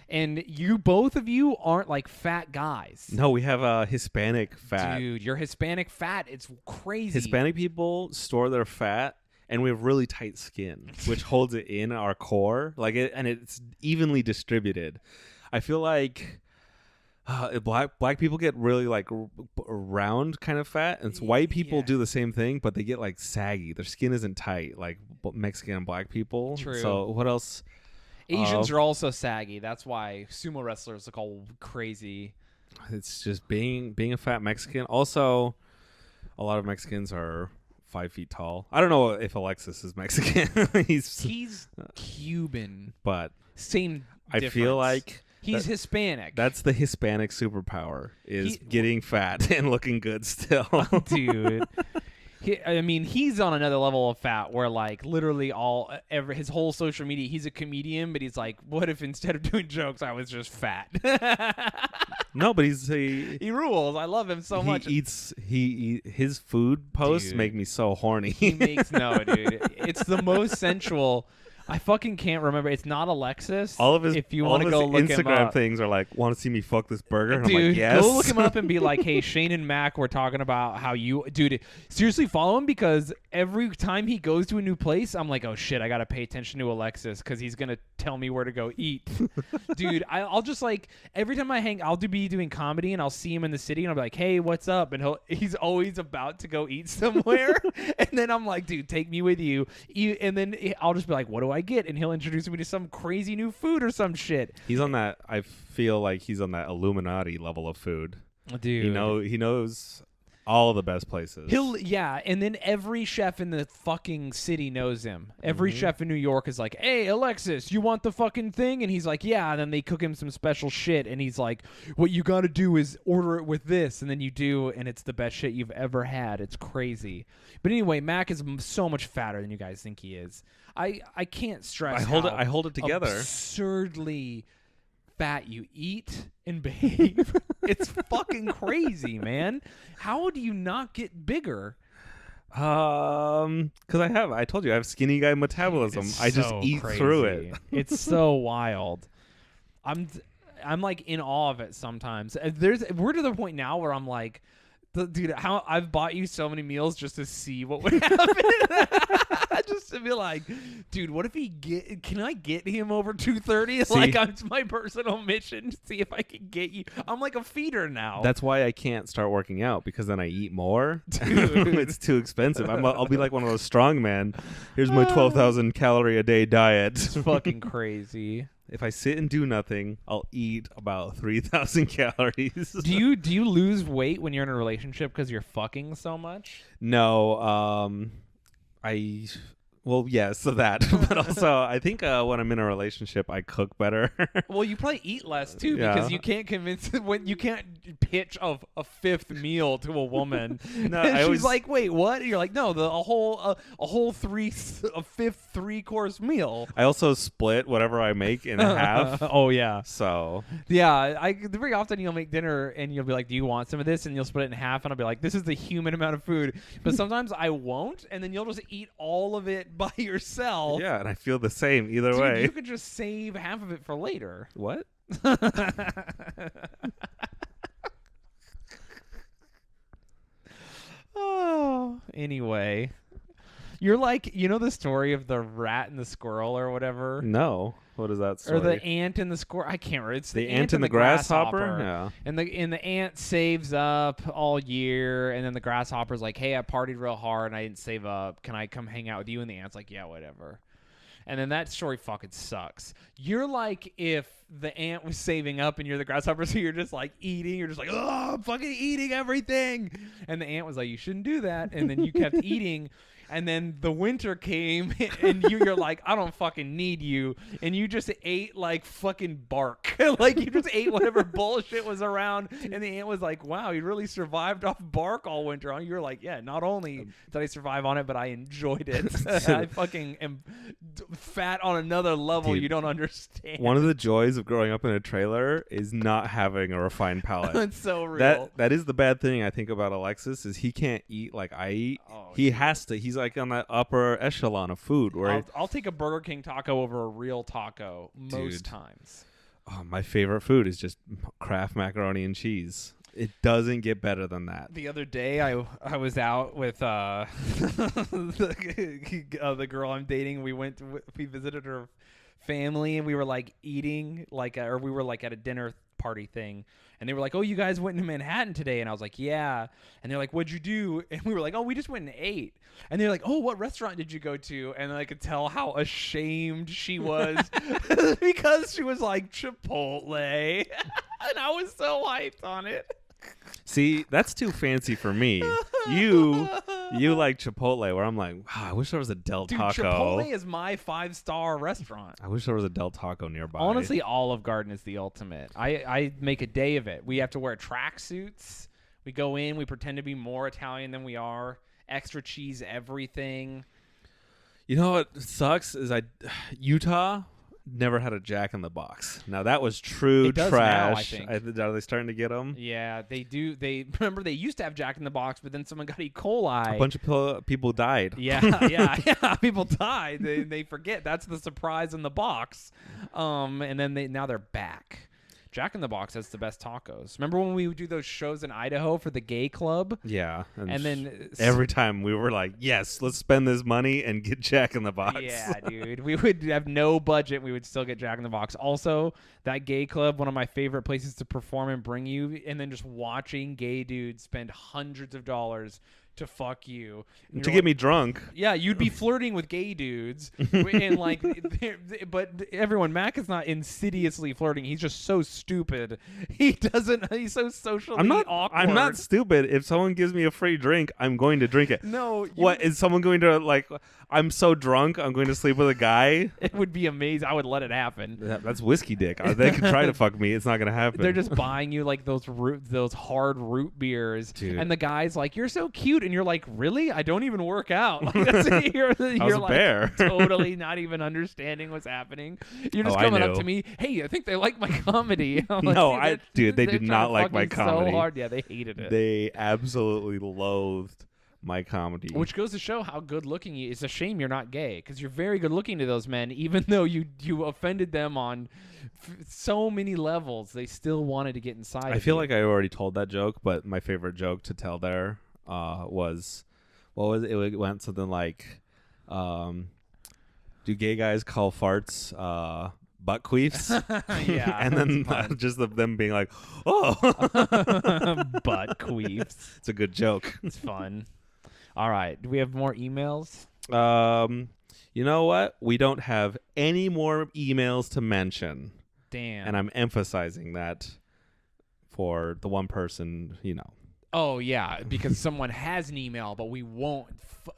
And both of you aren't like fat guys. No, we have a Hispanic fat. Dude, you're Hispanic fat. It's crazy. Hispanic people store their fat, and we have really tight skin, which holds it in our core, and it's evenly distributed. I feel like black people get really like round kind of fat, and white people do the same thing, but they get like saggy. Their skin isn't tight like Mexican and black people. True. So what else? Asians are also saggy. That's why sumo wrestlers look all crazy. It's just being a fat Mexican. Also, a lot of Mexicans are 5 feet tall. I don't know if Alexis is Mexican. He's Cuban, but same I feel like he's Hispanic. That's the Hispanic superpower, is getting fat and looking good still. Dude. He's on another level of fat where like literally his whole social media, he's a comedian, but he's like, what if instead of doing jokes, I was just fat? No, but he rules. I love him so much. His food posts make me so horny. Dude. It's the most sensual. I fucking can't remember. It's not Alexis. All of his if you want to go look him Instagram up. things are like, want to see me fuck this burger? And dude, I'm like, yes. Go look him up and be like, hey, Shayne and Mac were talking about how dude, seriously follow him, because every time he goes to a new place, I'm like, oh shit, I gotta pay attention to Alexis because he's gonna tell me where to go eat. Dude, I'll just like every time I'll be doing comedy and I'll see him in the city and I'll be like, hey, what's up? And he's always about to go eat somewhere, and then I'm like, dude, take me with you. And then I'll just be like, what do I get? And he'll introduce me to some crazy new food or some shit. He's on that. I feel like he's on that Illuminati level of food. Dude, he knows all the best places. And then every chef in the fucking city knows him. Every chef in New York is like, hey, Alexis, you want the fucking thing? And he's like, yeah. And then they cook him some special shit, and he's like, what you got to do is order it with this, and then you do, and it's the best shit you've ever had. It's crazy. But anyway, Mac is so much fatter than you guys think he is. I can't stress. I hold it together. Absurdly fat you eat and behave. It's fucking crazy, man. How do you not get bigger? Because I told you I have skinny guy metabolism. I just eat crazy. Through it. It's so wild. I'm like in awe of it sometimes. We're to the point now where I'm like, dude, how I've bought you so many meals just to see what would happen. Just to be like, dude, what if can I get him over 230? It's my personal mission to see if I can get you. I'm like a feeder now. That's why I can't start working out, because then I eat more. Dude. It's too expensive. I'll be like one of those strong men. Here's my 12,000 calorie a day diet. It's fucking crazy. If I sit and do nothing, I'll eat about 3,000 calories. Do you lose weight when you're in a relationship because you're fucking so much? No. Well, yes, so that. But also, I think when I'm in a relationship, I cook better. Well, you probably eat less too, because you can't you can't pitch a fifth meal to a woman. No, and she's like, wait, what? And you're like, no, a fifth 3-course meal. I also split whatever I make in half. Oh yeah. So yeah, very often you'll make dinner and you'll be like, do you want some of this? And you'll split it in half, and I'll be like, this is the human amount of food. But sometimes I won't, and then you'll just eat all of it by yourself. Yeah, and I feel the same either way. You could just save half of it for later. What? Oh, anyway. You're like, you know the story of the rat and the squirrel or whatever? No. What is that story? Or the ant and the squirrel? I can't remember. It's the ant and the grasshopper? Yeah. And the ant saves up all year, and then the grasshopper's like, hey, I partied real hard and I didn't save up. Can I come hang out with you? And the ant's like, yeah, whatever. And then that story fucking sucks. You're like if the ant was saving up and you're the grasshopper, so you're just like eating. You're just like, oh, I'm fucking eating everything. And the ant was like, you shouldn't do that. And then you kept eating. And then the winter came, and you're like, I don't fucking need you. And you just ate like fucking bark. Like you just ate whatever bullshit was around. And the ant was like, wow, you really survived off bark all winter. You're like, yeah, not only did I survive on it, but I enjoyed it. I fucking am fat on another level. Dude, you don't understand. One of the joys of growing up in a trailer is not having a refined palate. It's so real. That is the bad thing I think about Alexis, is he can't eat like I eat. Oh, he has to. He's like on that upper echelon of food where I'll take a Burger King taco over a real taco most times. Oh, my favorite food is just Kraft macaroni and cheese. It doesn't get better than that. The other day, I was out with the girl I'm dating. We visited her family, and we were like eating or we were like at a dinner party thing, and they were like, "Oh, you guys went to Manhattan today?" And I was like, "Yeah." And they're like, "What'd you do?" And we were like, "Oh, we just went and ate." And they're like, "Oh, what restaurant did you go to?" And I could tell how ashamed she was because she was like, "Chipotle," and I was so hyped on it. See, that's too fancy for me. You like Chipotle, where I'm like, wow, I wish there was a Del Dude, Taco. Chipotle is my 5-star restaurant. I wish there was a Del Taco nearby. Honestly, Olive Garden is the ultimate. I make a day of it. We have to wear tracksuits. We go in, we pretend to be more Italian than we are. Extra cheese, everything. You know what sucks is Utah never had a Jack in the Box. Now that was true It does trash. now, I think. Are they starting to get them? Yeah, they do. They remember they used to have Jack in the Box, but then someone got E. coli. A bunch of people died. Yeah. People died. They forget that's the surprise in the box. And then now they're back. Jack in the Box has the best tacos. Remember when we would do those shows in Idaho for the gay club? Yeah. And then every time we were like, yes, let's spend this money and get Jack in the Box. Yeah, dude. We would have no budget. We would still get Jack in the Box. Also, that gay club, one of my favorite places to perform and bring you, and then just watching gay dudes spend hundreds of dollars to fuck you. To get me drunk. Yeah, you'd be flirting with gay dudes. And like, but everyone, Mac is not insidiously flirting. He's just so stupid. He's so socially awkward. I'm not stupid. If someone gives me a free drink, I'm going to drink it. No. What, is someone going to like, I'm so drunk, I'm going to sleep with a guy? It would be amazing. I would let it happen. That's whiskey dick. They could try to fuck me. It's not going to happen. They're just buying you like those hard root beers. Dude. And the guy's like, "You're so cute." And you're like, "Really? I don't even work out." Like, you're a like bear. totally not even understanding what's happening. You're just coming up to me, "Hey, I think they like my comedy." I'm like, no, they they're did trying not to like fuck my me comedy. So hard. Yeah, they hated it. They absolutely loathed my comedy. Which goes to show how good looking you. It's a shame you're not gay, because you're very good looking to those men. Even though you offended them on so many levels, they still wanted to get inside. I feel like I already told that joke, but my favorite joke to tell there was, what was it? It went something like, do gay guys call farts butt queefs? Yeah. And then just them being like, oh. Butt queefs. It's a good joke. It's fun. All right. Do we have more emails? You know what? We don't have any more emails to mention. Damn. And I'm emphasizing that for the one person, Oh, yeah, because someone has an email, but we won't,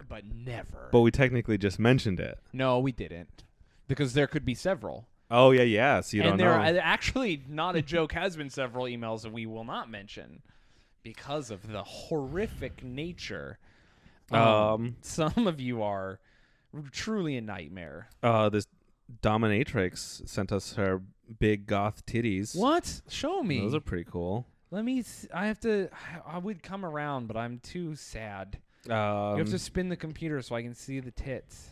but never. But we technically just mentioned it. No, we didn't, because there could be several. Oh, yeah, so you don't know. And there actually, not a joke, has been several emails that we will not mention because of the horrific nature. Some of you are truly a nightmare. This dominatrix sent us her big goth titties. What? Show me. Those are pretty cool. Let me. I would come around, but I'm too sad. You have to spin the computer so I can see the tits.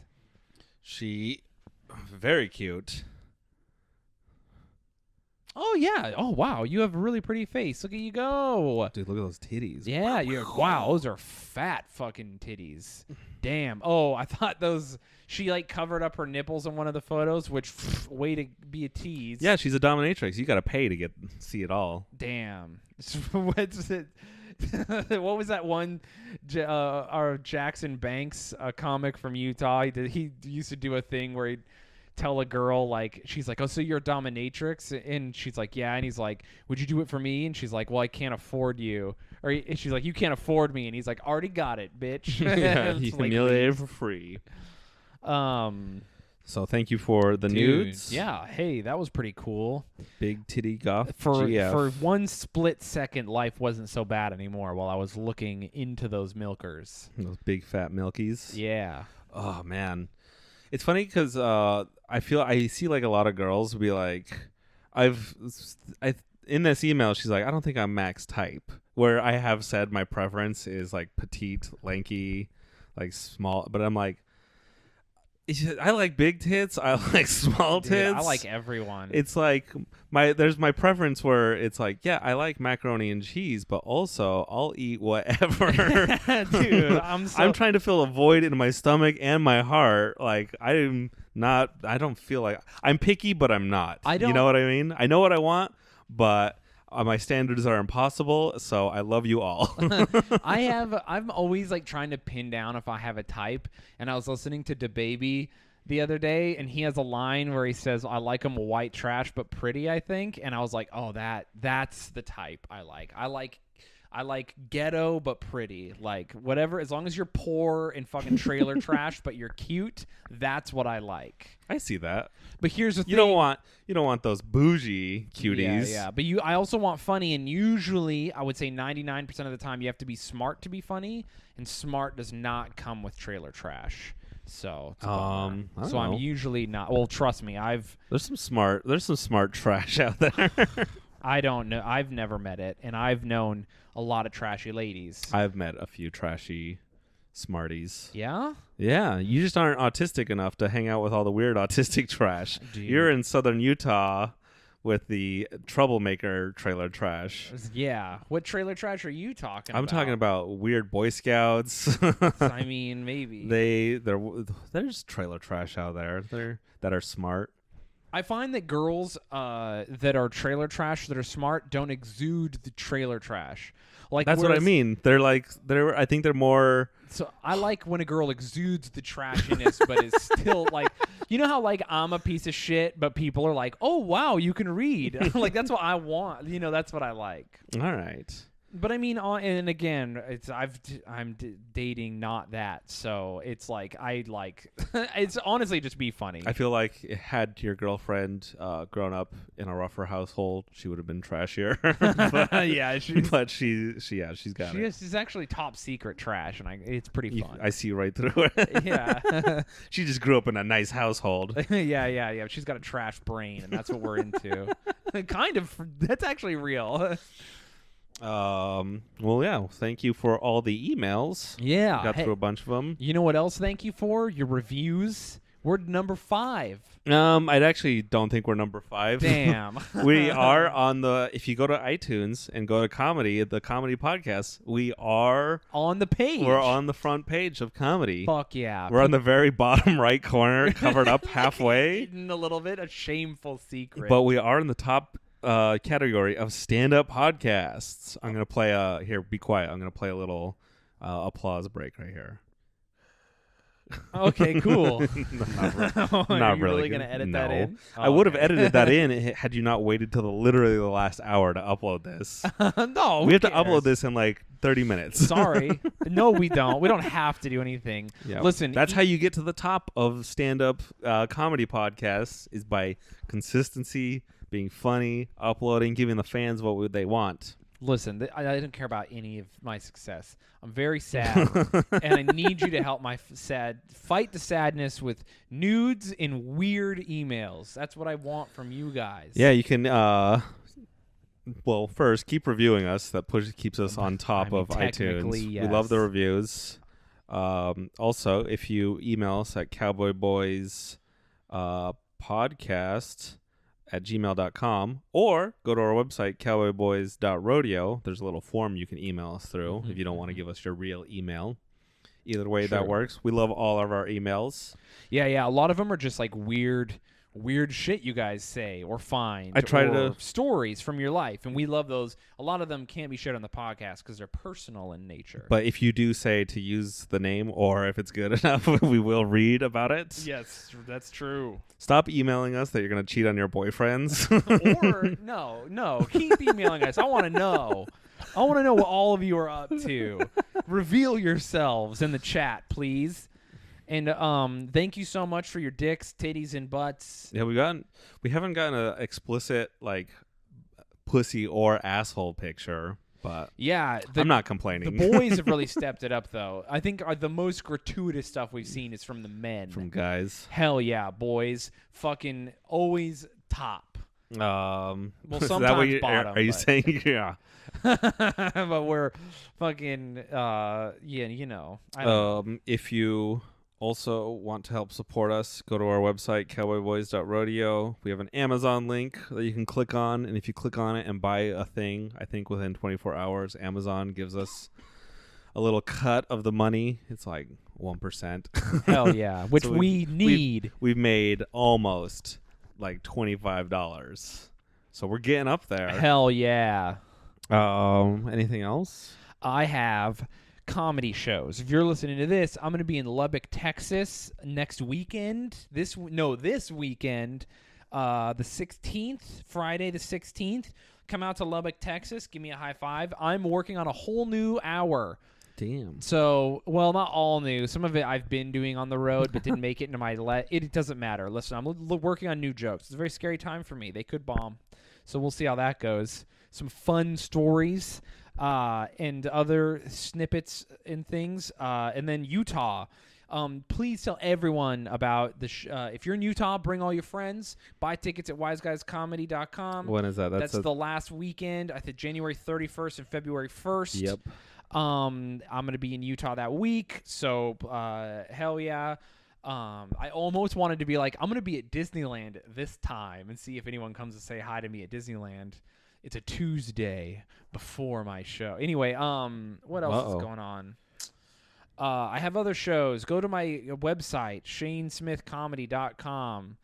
Very cute. Oh yeah. Oh wow. You have a really pretty face. Look at you go. Dude, look at those titties. Yeah. Wow. Those are fat fucking titties. Damn. Oh, I thought those. She like covered up her nipples in one of the photos, which way to be a tease. Yeah, she's a dominatrix. You got to pay to see it all. Damn. What's it? What was that one? Our Jackson Banks, a comic from Utah. He used to do a thing where he'd tell a girl, like, she's like, "Oh, so you're a dominatrix?" And she's like, "Yeah." And he's like, "Would you do it for me?" And she's like, "Well, I can't afford you." Or she's like, "You can't afford me." And he's like, "Already got it, bitch." Yeah, he's humiliated for free. So thank you for the nudes. Yeah. Hey, that was pretty cool. Big titty goth. For one split second, life wasn't so bad anymore while I was looking into those milkers. Those big fat milkies. Yeah. Oh man, it's funny because I see like a lot of girls be like, in this email she's like, "I don't think I'm Mac's type." Where I have said my preference is like petite, lanky, like small, but I'm like, I like big tits. I like small Dude, tits. I like everyone. It's like there's my preference where it's like, yeah, I like macaroni and cheese, but also I'll eat whatever. Dude, I'm trying to fill a void in my stomach and my heart. Like I don't feel like I'm picky, but I'm not. You know what I mean? I know what I want, but my standards are impossible, so I love you all. I'm always like trying to pin down if I have a type, and I was listening to DaBaby the other day, and he has a line where he says, I like them white trash but pretty, I think, and I was like, oh, that's the type I like. I like ghetto but pretty. Like whatever, as long as you're poor and fucking trailer trash but you're cute, that's what I like. I see that. But here's the thing. You don't want those bougie cuties. Yeah. But I also want funny, and usually I would say 99% of the time you have to be smart to be funny, and smart does not come with trailer trash. So it's a bummer. I'm usually not. Well, trust me, there's some smart trash out there. I don't know. I've never met it, and I've known a lot of trashy ladies. I've met a few trashy smarties. Yeah? Yeah, you just aren't autistic enough to hang out with all the weird autistic trash. Dude. You're in southern Utah with the troublemaker trailer trash. Yeah. What trailer trash are you talking about? I'm talking about weird Boy Scouts. I mean, maybe. There's trailer trash out there that are smart. I find that girls that are trailer trash that are smart don't exude the trailer trash. Like that's what I mean. I think they're more. So I like when a girl exudes the trashiness, but is still like, you know how like I'm a piece of shit, but people are like, oh wow, you can read. Like that's what I want. You know, that's what I like. All right. But I mean, and again, I'm dating not that, so it's like it's honestly just be funny. I feel like had your girlfriend grown up in a rougher household, she would have been trashier. She's got it. She's actually top secret trash, and it's pretty fun. I see right through it. Yeah, she just grew up in a nice household. yeah. She's got a trash brain, and that's what we're into. Kind of. That's actually real. Well, yeah. Thank you for all the emails. Yeah, got through a bunch of them. You know what else? Thank you for your reviews. We're number 5. I actually don't think we're number 5. Damn. We are on if you go to iTunes and go to the comedy podcast, we are on the page. We're on the front page of comedy. Fuck yeah. We're on the very bottom right corner, covered up halfway. Hidden a little bit, a shameful secret. But we are in the top category of stand-up podcasts. I'm gonna play here. Be quiet. I'm gonna play a little applause break right here. Okay, cool. Not Are you really gonna edit no. that in? I would have edited that in had you not waited till literally the last hour to upload this. No, we have to upload this in like 30 minutes. Sorry. No, we don't. We don't have to do anything. Yeah. Listen, that's how you get to the top of stand-up comedy podcasts is by consistency, being funny, uploading, giving the fans what they want. Listen, I don't care about any of my success. I'm very sad, and I need you to help fight the sadness with nudes and weird emails. That's what I want from you guys. Yeah, you can. Well, first, keep reviewing us. That keeps us on top of iTunes. Yes. We love the reviews. Also, if you email us at cowboyboys podcast at gmail.com or go to our website cowboyboys.rodeo, there's a little form you can email us through if you don't want to give us your real email. Either way, that works. We love all of our emails. Yeah. A lot of them are just like weird shit you guys say or find. I try to stories from your life, and we love those. A lot of them can't be shared on the podcast because they're personal in nature. But if you do say to use the name, or if it's good enough, we will read about it. Yes, that's true. Stop emailing us that you're going to cheat on your boyfriends. Or no, keep emailing us. I want to know. I want to know what all of you are up to. Reveal yourselves in the chat, please. And thank you so much for your dicks, titties, and butts. Yeah, we haven't gotten an explicit like pussy or asshole picture, but yeah, I'm not complaining. The boys have really stepped it up, though. I think the most gratuitous stuff we've seen is from the men. From guys. Hell yeah, boys. Fucking always top. Well, sometimes bottom. Are you saying yeah? But we're fucking yeah, you know. If you also want to help support us, go to our website, cowboyboys.rodeo. We have an Amazon link that you can click on, and if you click on it and buy a thing, I think within 24 hours, Amazon gives us a little cut of the money. It's like 1%. Hell yeah, which So we need. We've made almost like $25. So we're getting up there. Hell yeah. Anything else? I have comedy shows. If you're listening to this, I'm going to be in Lubbock, Texas next weekend. This weekend, the 16th, Friday the 16th. Come out to Lubbock, Texas. Give me a high five. I'm working on a whole new hour. Damn. So, well, not all new. Some of it I've been doing on the road, but didn't make it into my it doesn't matter. Listen, I'm working on new jokes. It's a very scary time for me. They could bomb. So we'll see how that goes. Some fun stories and other snippets and things. And then Utah. Please tell everyone about the if you're in Utah, bring all your friends. Buy tickets at wiseguyscomedy.com. When is that? That's the last weekend. I think January 31st and February 1st. Yep. I'm going to be in Utah that week. So, hell yeah. I almost wanted to be like, I'm going to be at Disneyland this time and see if anyone comes to say hi to me at Disneyland. It's a Tuesday before my show. Anyway, what else is going on? I have other shows. Go to my website, ShayneSmithComedy.com.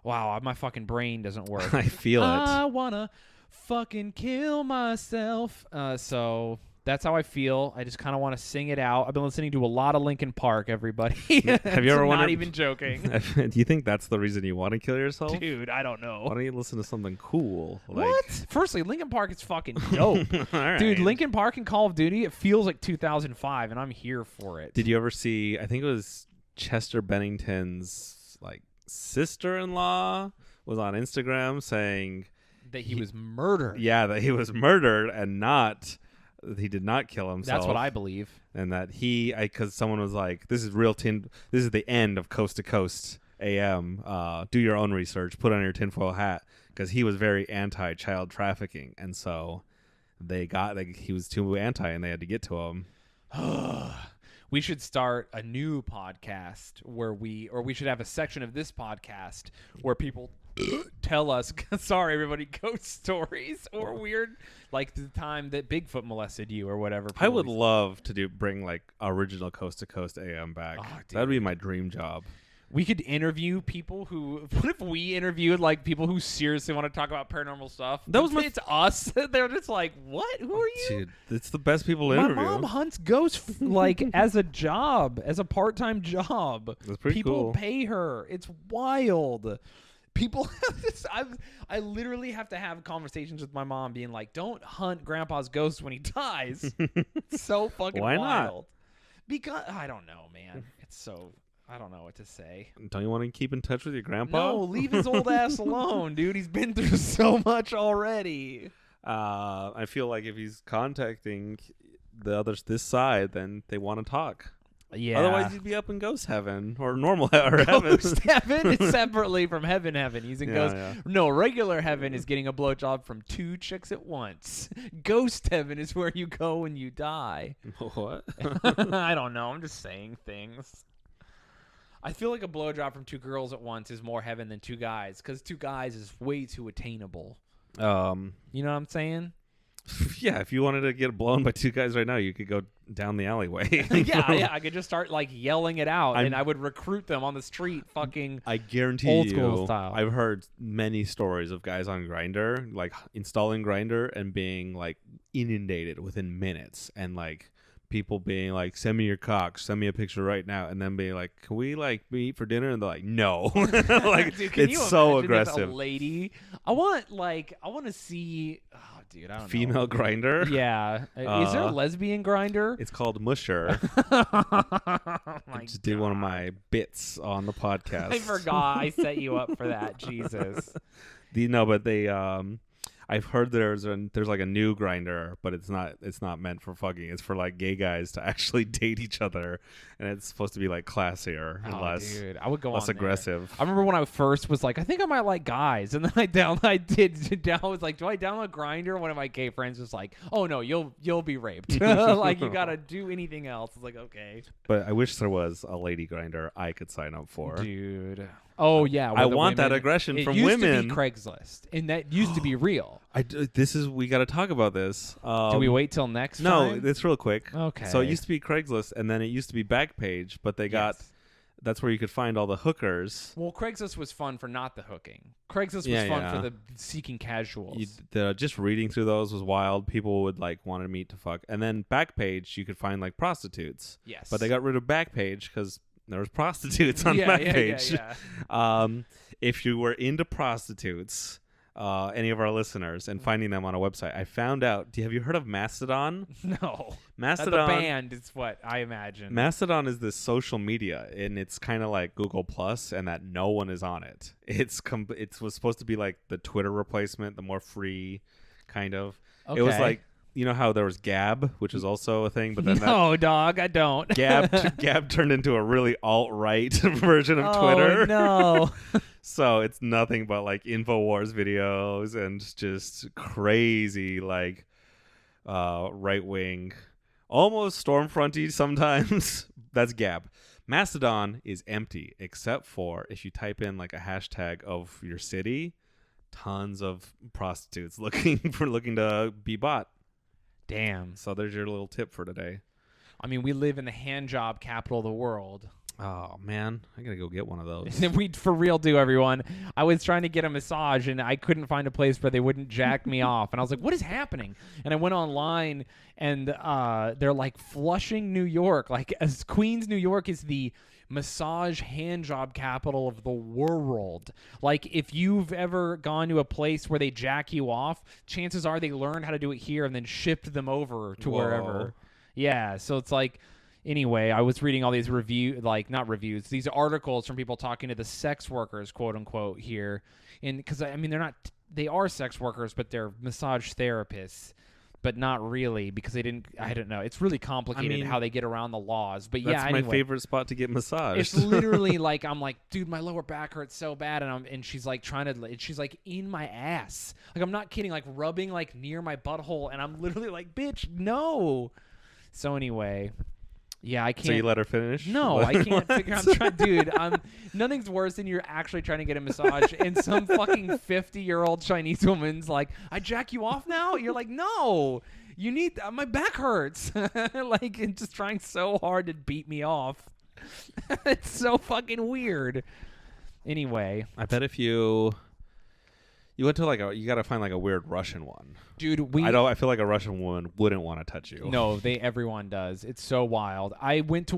Wow, my fucking brain doesn't work. I feel it. I want to fucking kill myself. So that's how I feel. I just kind of want to sing it out. I've been listening to a lot of Linkin Park, everybody. Have you ever wondered? Not even joking. Do you think that's the reason you want to kill yourself? Dude, I don't know. Why don't you listen to something cool? What? Firstly, Linkin Park is fucking dope. All right. Dude, Linkin Park and Call of Duty, it feels like 2005, and I'm here for it. Did you ever see, I think it was Chester Bennington's like sister-in-law was on Instagram saying that he was murdered? Yeah, that he was murdered and he did not kill himself. That's what I believe. And that because someone was like, this is the end of Coast to Coast AM. Do your own research, put on your tinfoil hat, because he was very anti-child trafficking. And so he was too anti and they had to get to him. We should start a new podcast where we should have a section of this podcast where people tell us, sorry everybody, ghost stories or weird, like the time that Bigfoot molested you or whatever. I would love to bring like original Coast to Coast AM back. That'd be my dream job. We could interview people what if we interviewed like people who seriously want to talk about paranormal stuff? It's us. They're just like, what? Who are you? Dude, it's the best people to interview. My mom hunts ghosts like as a job, as a part-time job. That's pretty people cool. Pay her. It's wild. People have this, I literally have to have conversations with my mom being like, don't hunt grandpa's ghost when he dies. It's so fucking Why wild. not? Because I don't know, man. I don't know what to say. Don't you want to keep in touch with your grandpa? No, leave his old ass alone, dude. He's been through so much already. I feel like if he's contacting the others this side, then they want to talk. Yeah. Otherwise, you'd be up in ghost heaven or normal or heaven. Ghost heaven is separately from heaven. He's in ghost. Yeah. No, regular heaven is getting a blowjob from 2 chicks at once. Ghost heaven is where you go when you die. What? I don't know. I'm just saying things. I feel like a blowjob from 2 girls at once is more heaven than 2 guys, because 2 guys is way too attainable. You know what I'm saying? Yeah, if you wanted to get blown by 2 guys right now, you could go down the alleyway. yeah, I could just start like yelling it out, and I would recruit them on the street, fucking. I guarantee old school style. I've heard many stories of guys on Grindr, like installing Grindr and being like inundated within minutes, and like people being like, "Send me your cock, send me a picture right now," and then being like, "Can we like meet for dinner?" And they're like, "No." Like, dude, it's so aggressive. A lady, I want to see. Oh, dude, I don't Female know. Grindr. Yeah, is there a lesbian Grindr? It's called Musher. Just do one of my bits on the podcast. I forgot I set you up for that. Jesus. I've heard there's like a new grinder, but it's not meant for fucking. It's for like gay guys to actually date each other, and it's supposed to be like classier and less I would go less on aggressive. I remember when I first was like, I think I might like guys, and then I was like, do I download Grindr? One of my gay friends was like, oh no, you'll be raped. Like you gotta do anything else. It's like, okay, But I wish there was a lady grinder I could sign up for. Dude. Oh yeah, I want that aggression from women. It used to be Craigslist, and that used to be real. We got to talk about this. Do we wait till next time? No, it's real quick. Okay. So it used to be Craigslist, and then it used to be Backpage, but they got that's where you could find all the hookers. Well, Craigslist was fun for not the hooking. Craigslist was fun for the seeking casuals. Just reading through those was wild. People would like want to meet to fuck, and then Backpage you could find like prostitutes. Yes. But they got rid of Backpage because there was prostitutes on Backpage. Yeah. If you were into prostitutes, any of our listeners, and finding them on a website, I found out. Have you heard of Mastodon? No. Mastodon. The band is what I imagine. Mastodon is this social media, and it's kind of like Google Plus, and that no one is on it. It was supposed to be like the Twitter replacement, the more free kind of. Okay. It was like, you know how there was Gab, which is also a thing, but then dog, I don't. Gab turned into a really alt-right version of Twitter. Oh no. So it's nothing but like InfoWars videos and just crazy like right-wing, almost Stormfronty sometimes. That's Gab. Mastodon is empty except for if you type in like a hashtag of your city, tons of prostitutes looking to be bought. Damn. So there's your little tip for today. I mean, we live in the hand job capital of the world. Oh, man. I got to go get one of those. We for real do, everyone. I was trying to get a massage, and I couldn't find a place where they wouldn't jack me off. And I was like, what is happening? And I went online, and they're like Flushing, New York. Like, as Queens, New York is the massage hand job capital of the world. Like, if you've ever gone to a place where they jack you off, chances are they learned how to do it here and then shipped them over to wherever. Yeah, so it's like... Anyway, I was reading all these these articles from people talking to the sex workers, quote unquote, here. And because, I mean, they are sex workers, but they're massage therapists, but not really because I don't know. It's really complicated how they get around the laws. But that's my favorite spot to get massaged. It's literally like, I'm like, dude, my lower back hurts so bad. And she's like she's like in my ass. Like, I'm not kidding, like rubbing like near my butthole. And I'm literally like, bitch, no. So anyway. Yeah, I can't. So you let her finish? No, I can't figure out. Dude, nothing's worse than you're actually trying to get a massage and some fucking 50-year-old Chinese woman's like, I jack you off now? You're like, no, you need, my back hurts. Like, and just trying so hard to beat me off. It's so fucking weird. Anyway. I bet if you went to you gotta find like a weird Russian one. Dude, I feel like a Russian woman wouldn't want to touch you. No, everyone does. It's so wild. We went to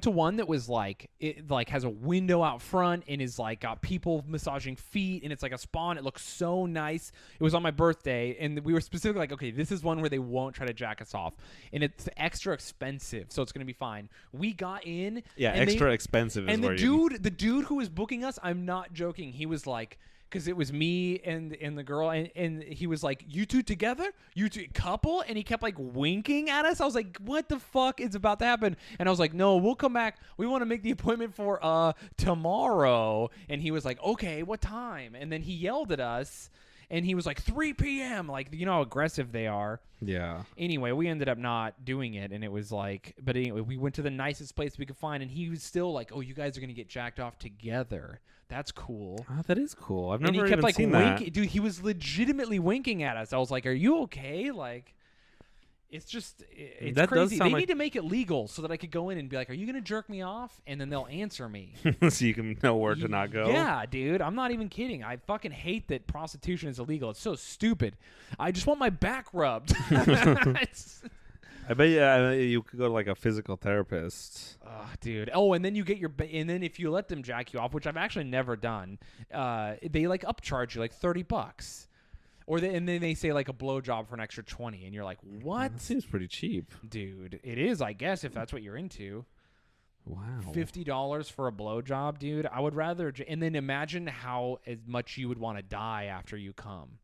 one that was like, it like has a window out front and is like got people massaging feet and it's like a spa and it looks so nice. It was on my birthday and we were specifically like, okay, this is one where they won't try to jack us off. And it's extra expensive, so it's gonna be fine. We got in. Yeah, extra expensive is and where the dude who was booking us, I'm not joking, he was like, because it was me and the girl, and he was like, you two together? You two couple? And he kept like winking at us. I was like, what the fuck is about to happen? And I was like, no, we'll come back. We want to make the appointment for tomorrow. And he was like, okay, what time? And then he yelled at us. And he was like, 3 p.m. Like, you know how aggressive they are. Yeah. Anyway, we ended up not doing it. And it was like, but anyway, we went to the nicest place we could find. And he was still like, oh, you guys are going to get jacked off together. That's cool. Oh, that is cool. I've and never he kept even like seen winking. that. Dude, he was legitimately winking at us. I was like, are you okay? Like, it's just, it's that crazy. They like... need to make it legal so that I could go in and be like, are you going to jerk me off? And then they'll answer me. So you can know where to not go? Yeah, dude. I'm not even kidding. I fucking hate that prostitution is illegal. It's so stupid. I just want my back rubbed. I bet you could go to like a physical therapist. Oh, dude. Oh, and then you get and then if you let them jack you off, which I've actually never done, they like upcharge you like $30. And then they say like a blowjob for an extra 20, and you're like, what? That seems pretty cheap. Dude, it is, I guess, if that's what you're into. Wow. $50 for a blowjob, dude. I would rather, and then imagine how as much you would want to die after you come.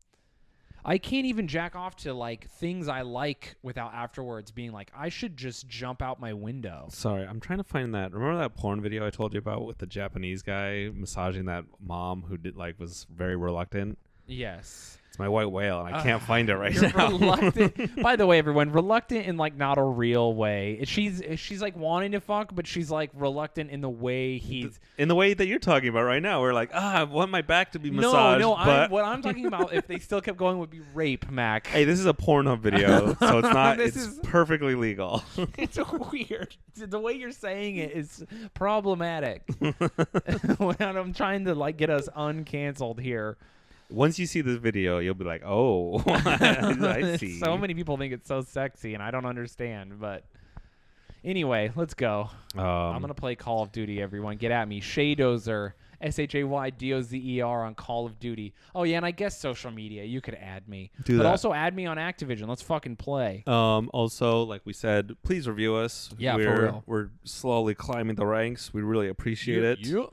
I can't even jack off to like things I like without afterwards being like, I should just jump out my window. Sorry, I'm trying to find that. Remember that porn video I told you about with the Japanese guy massaging that mom who was very reluctant? Yes. It's my white whale, and I can't find it right You're now. reluctant. By the way, everyone, reluctant in like not a real way. She's like wanting to fuck, but she's like reluctant in the way he's in the way that you're talking about right now. We're like, I want my back to be massaged. No, but what I'm talking about, if they still kept going, would be rape, Mac. Hey, this is a Pornhub video, so it's not. It's perfectly legal. It's weird. The way you're saying it is problematic. When I'm trying to like get us uncanceled here. Once you see this video, you'll be like, oh, I see. So many people think it's so sexy, and I don't understand. But anyway, let's go. I'm going to play Call of Duty, everyone. Get at me. Shaydozer, SHAYDOZER on Call of Duty. Oh, yeah, and I guess social media. You could add me. But also add me on Activision. Let's fucking play. Also, like we said, please review us. Yeah, for real. We're slowly climbing the ranks. We really appreciate it. Yeah.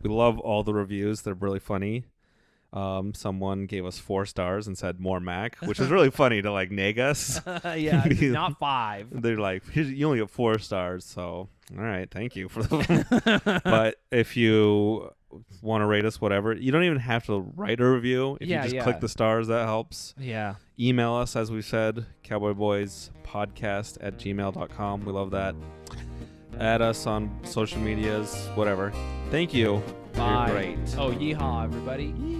We love all the reviews. They're really funny. Someone gave us 4 stars and said more Mac, which is really funny to like nag us. Yeah, not 5. They're like, you only get 4 stars, so all right, thank you for the. But if you want to rate us, whatever, you don't even have to write a review. If you just click the stars, that helps. Yeah. Email us, as we said, cowboyboyspodcast@gmail.com. We love that. Add us on social medias, whatever. Thank you. Bye. You're great. Oh, yeehaw, everybody.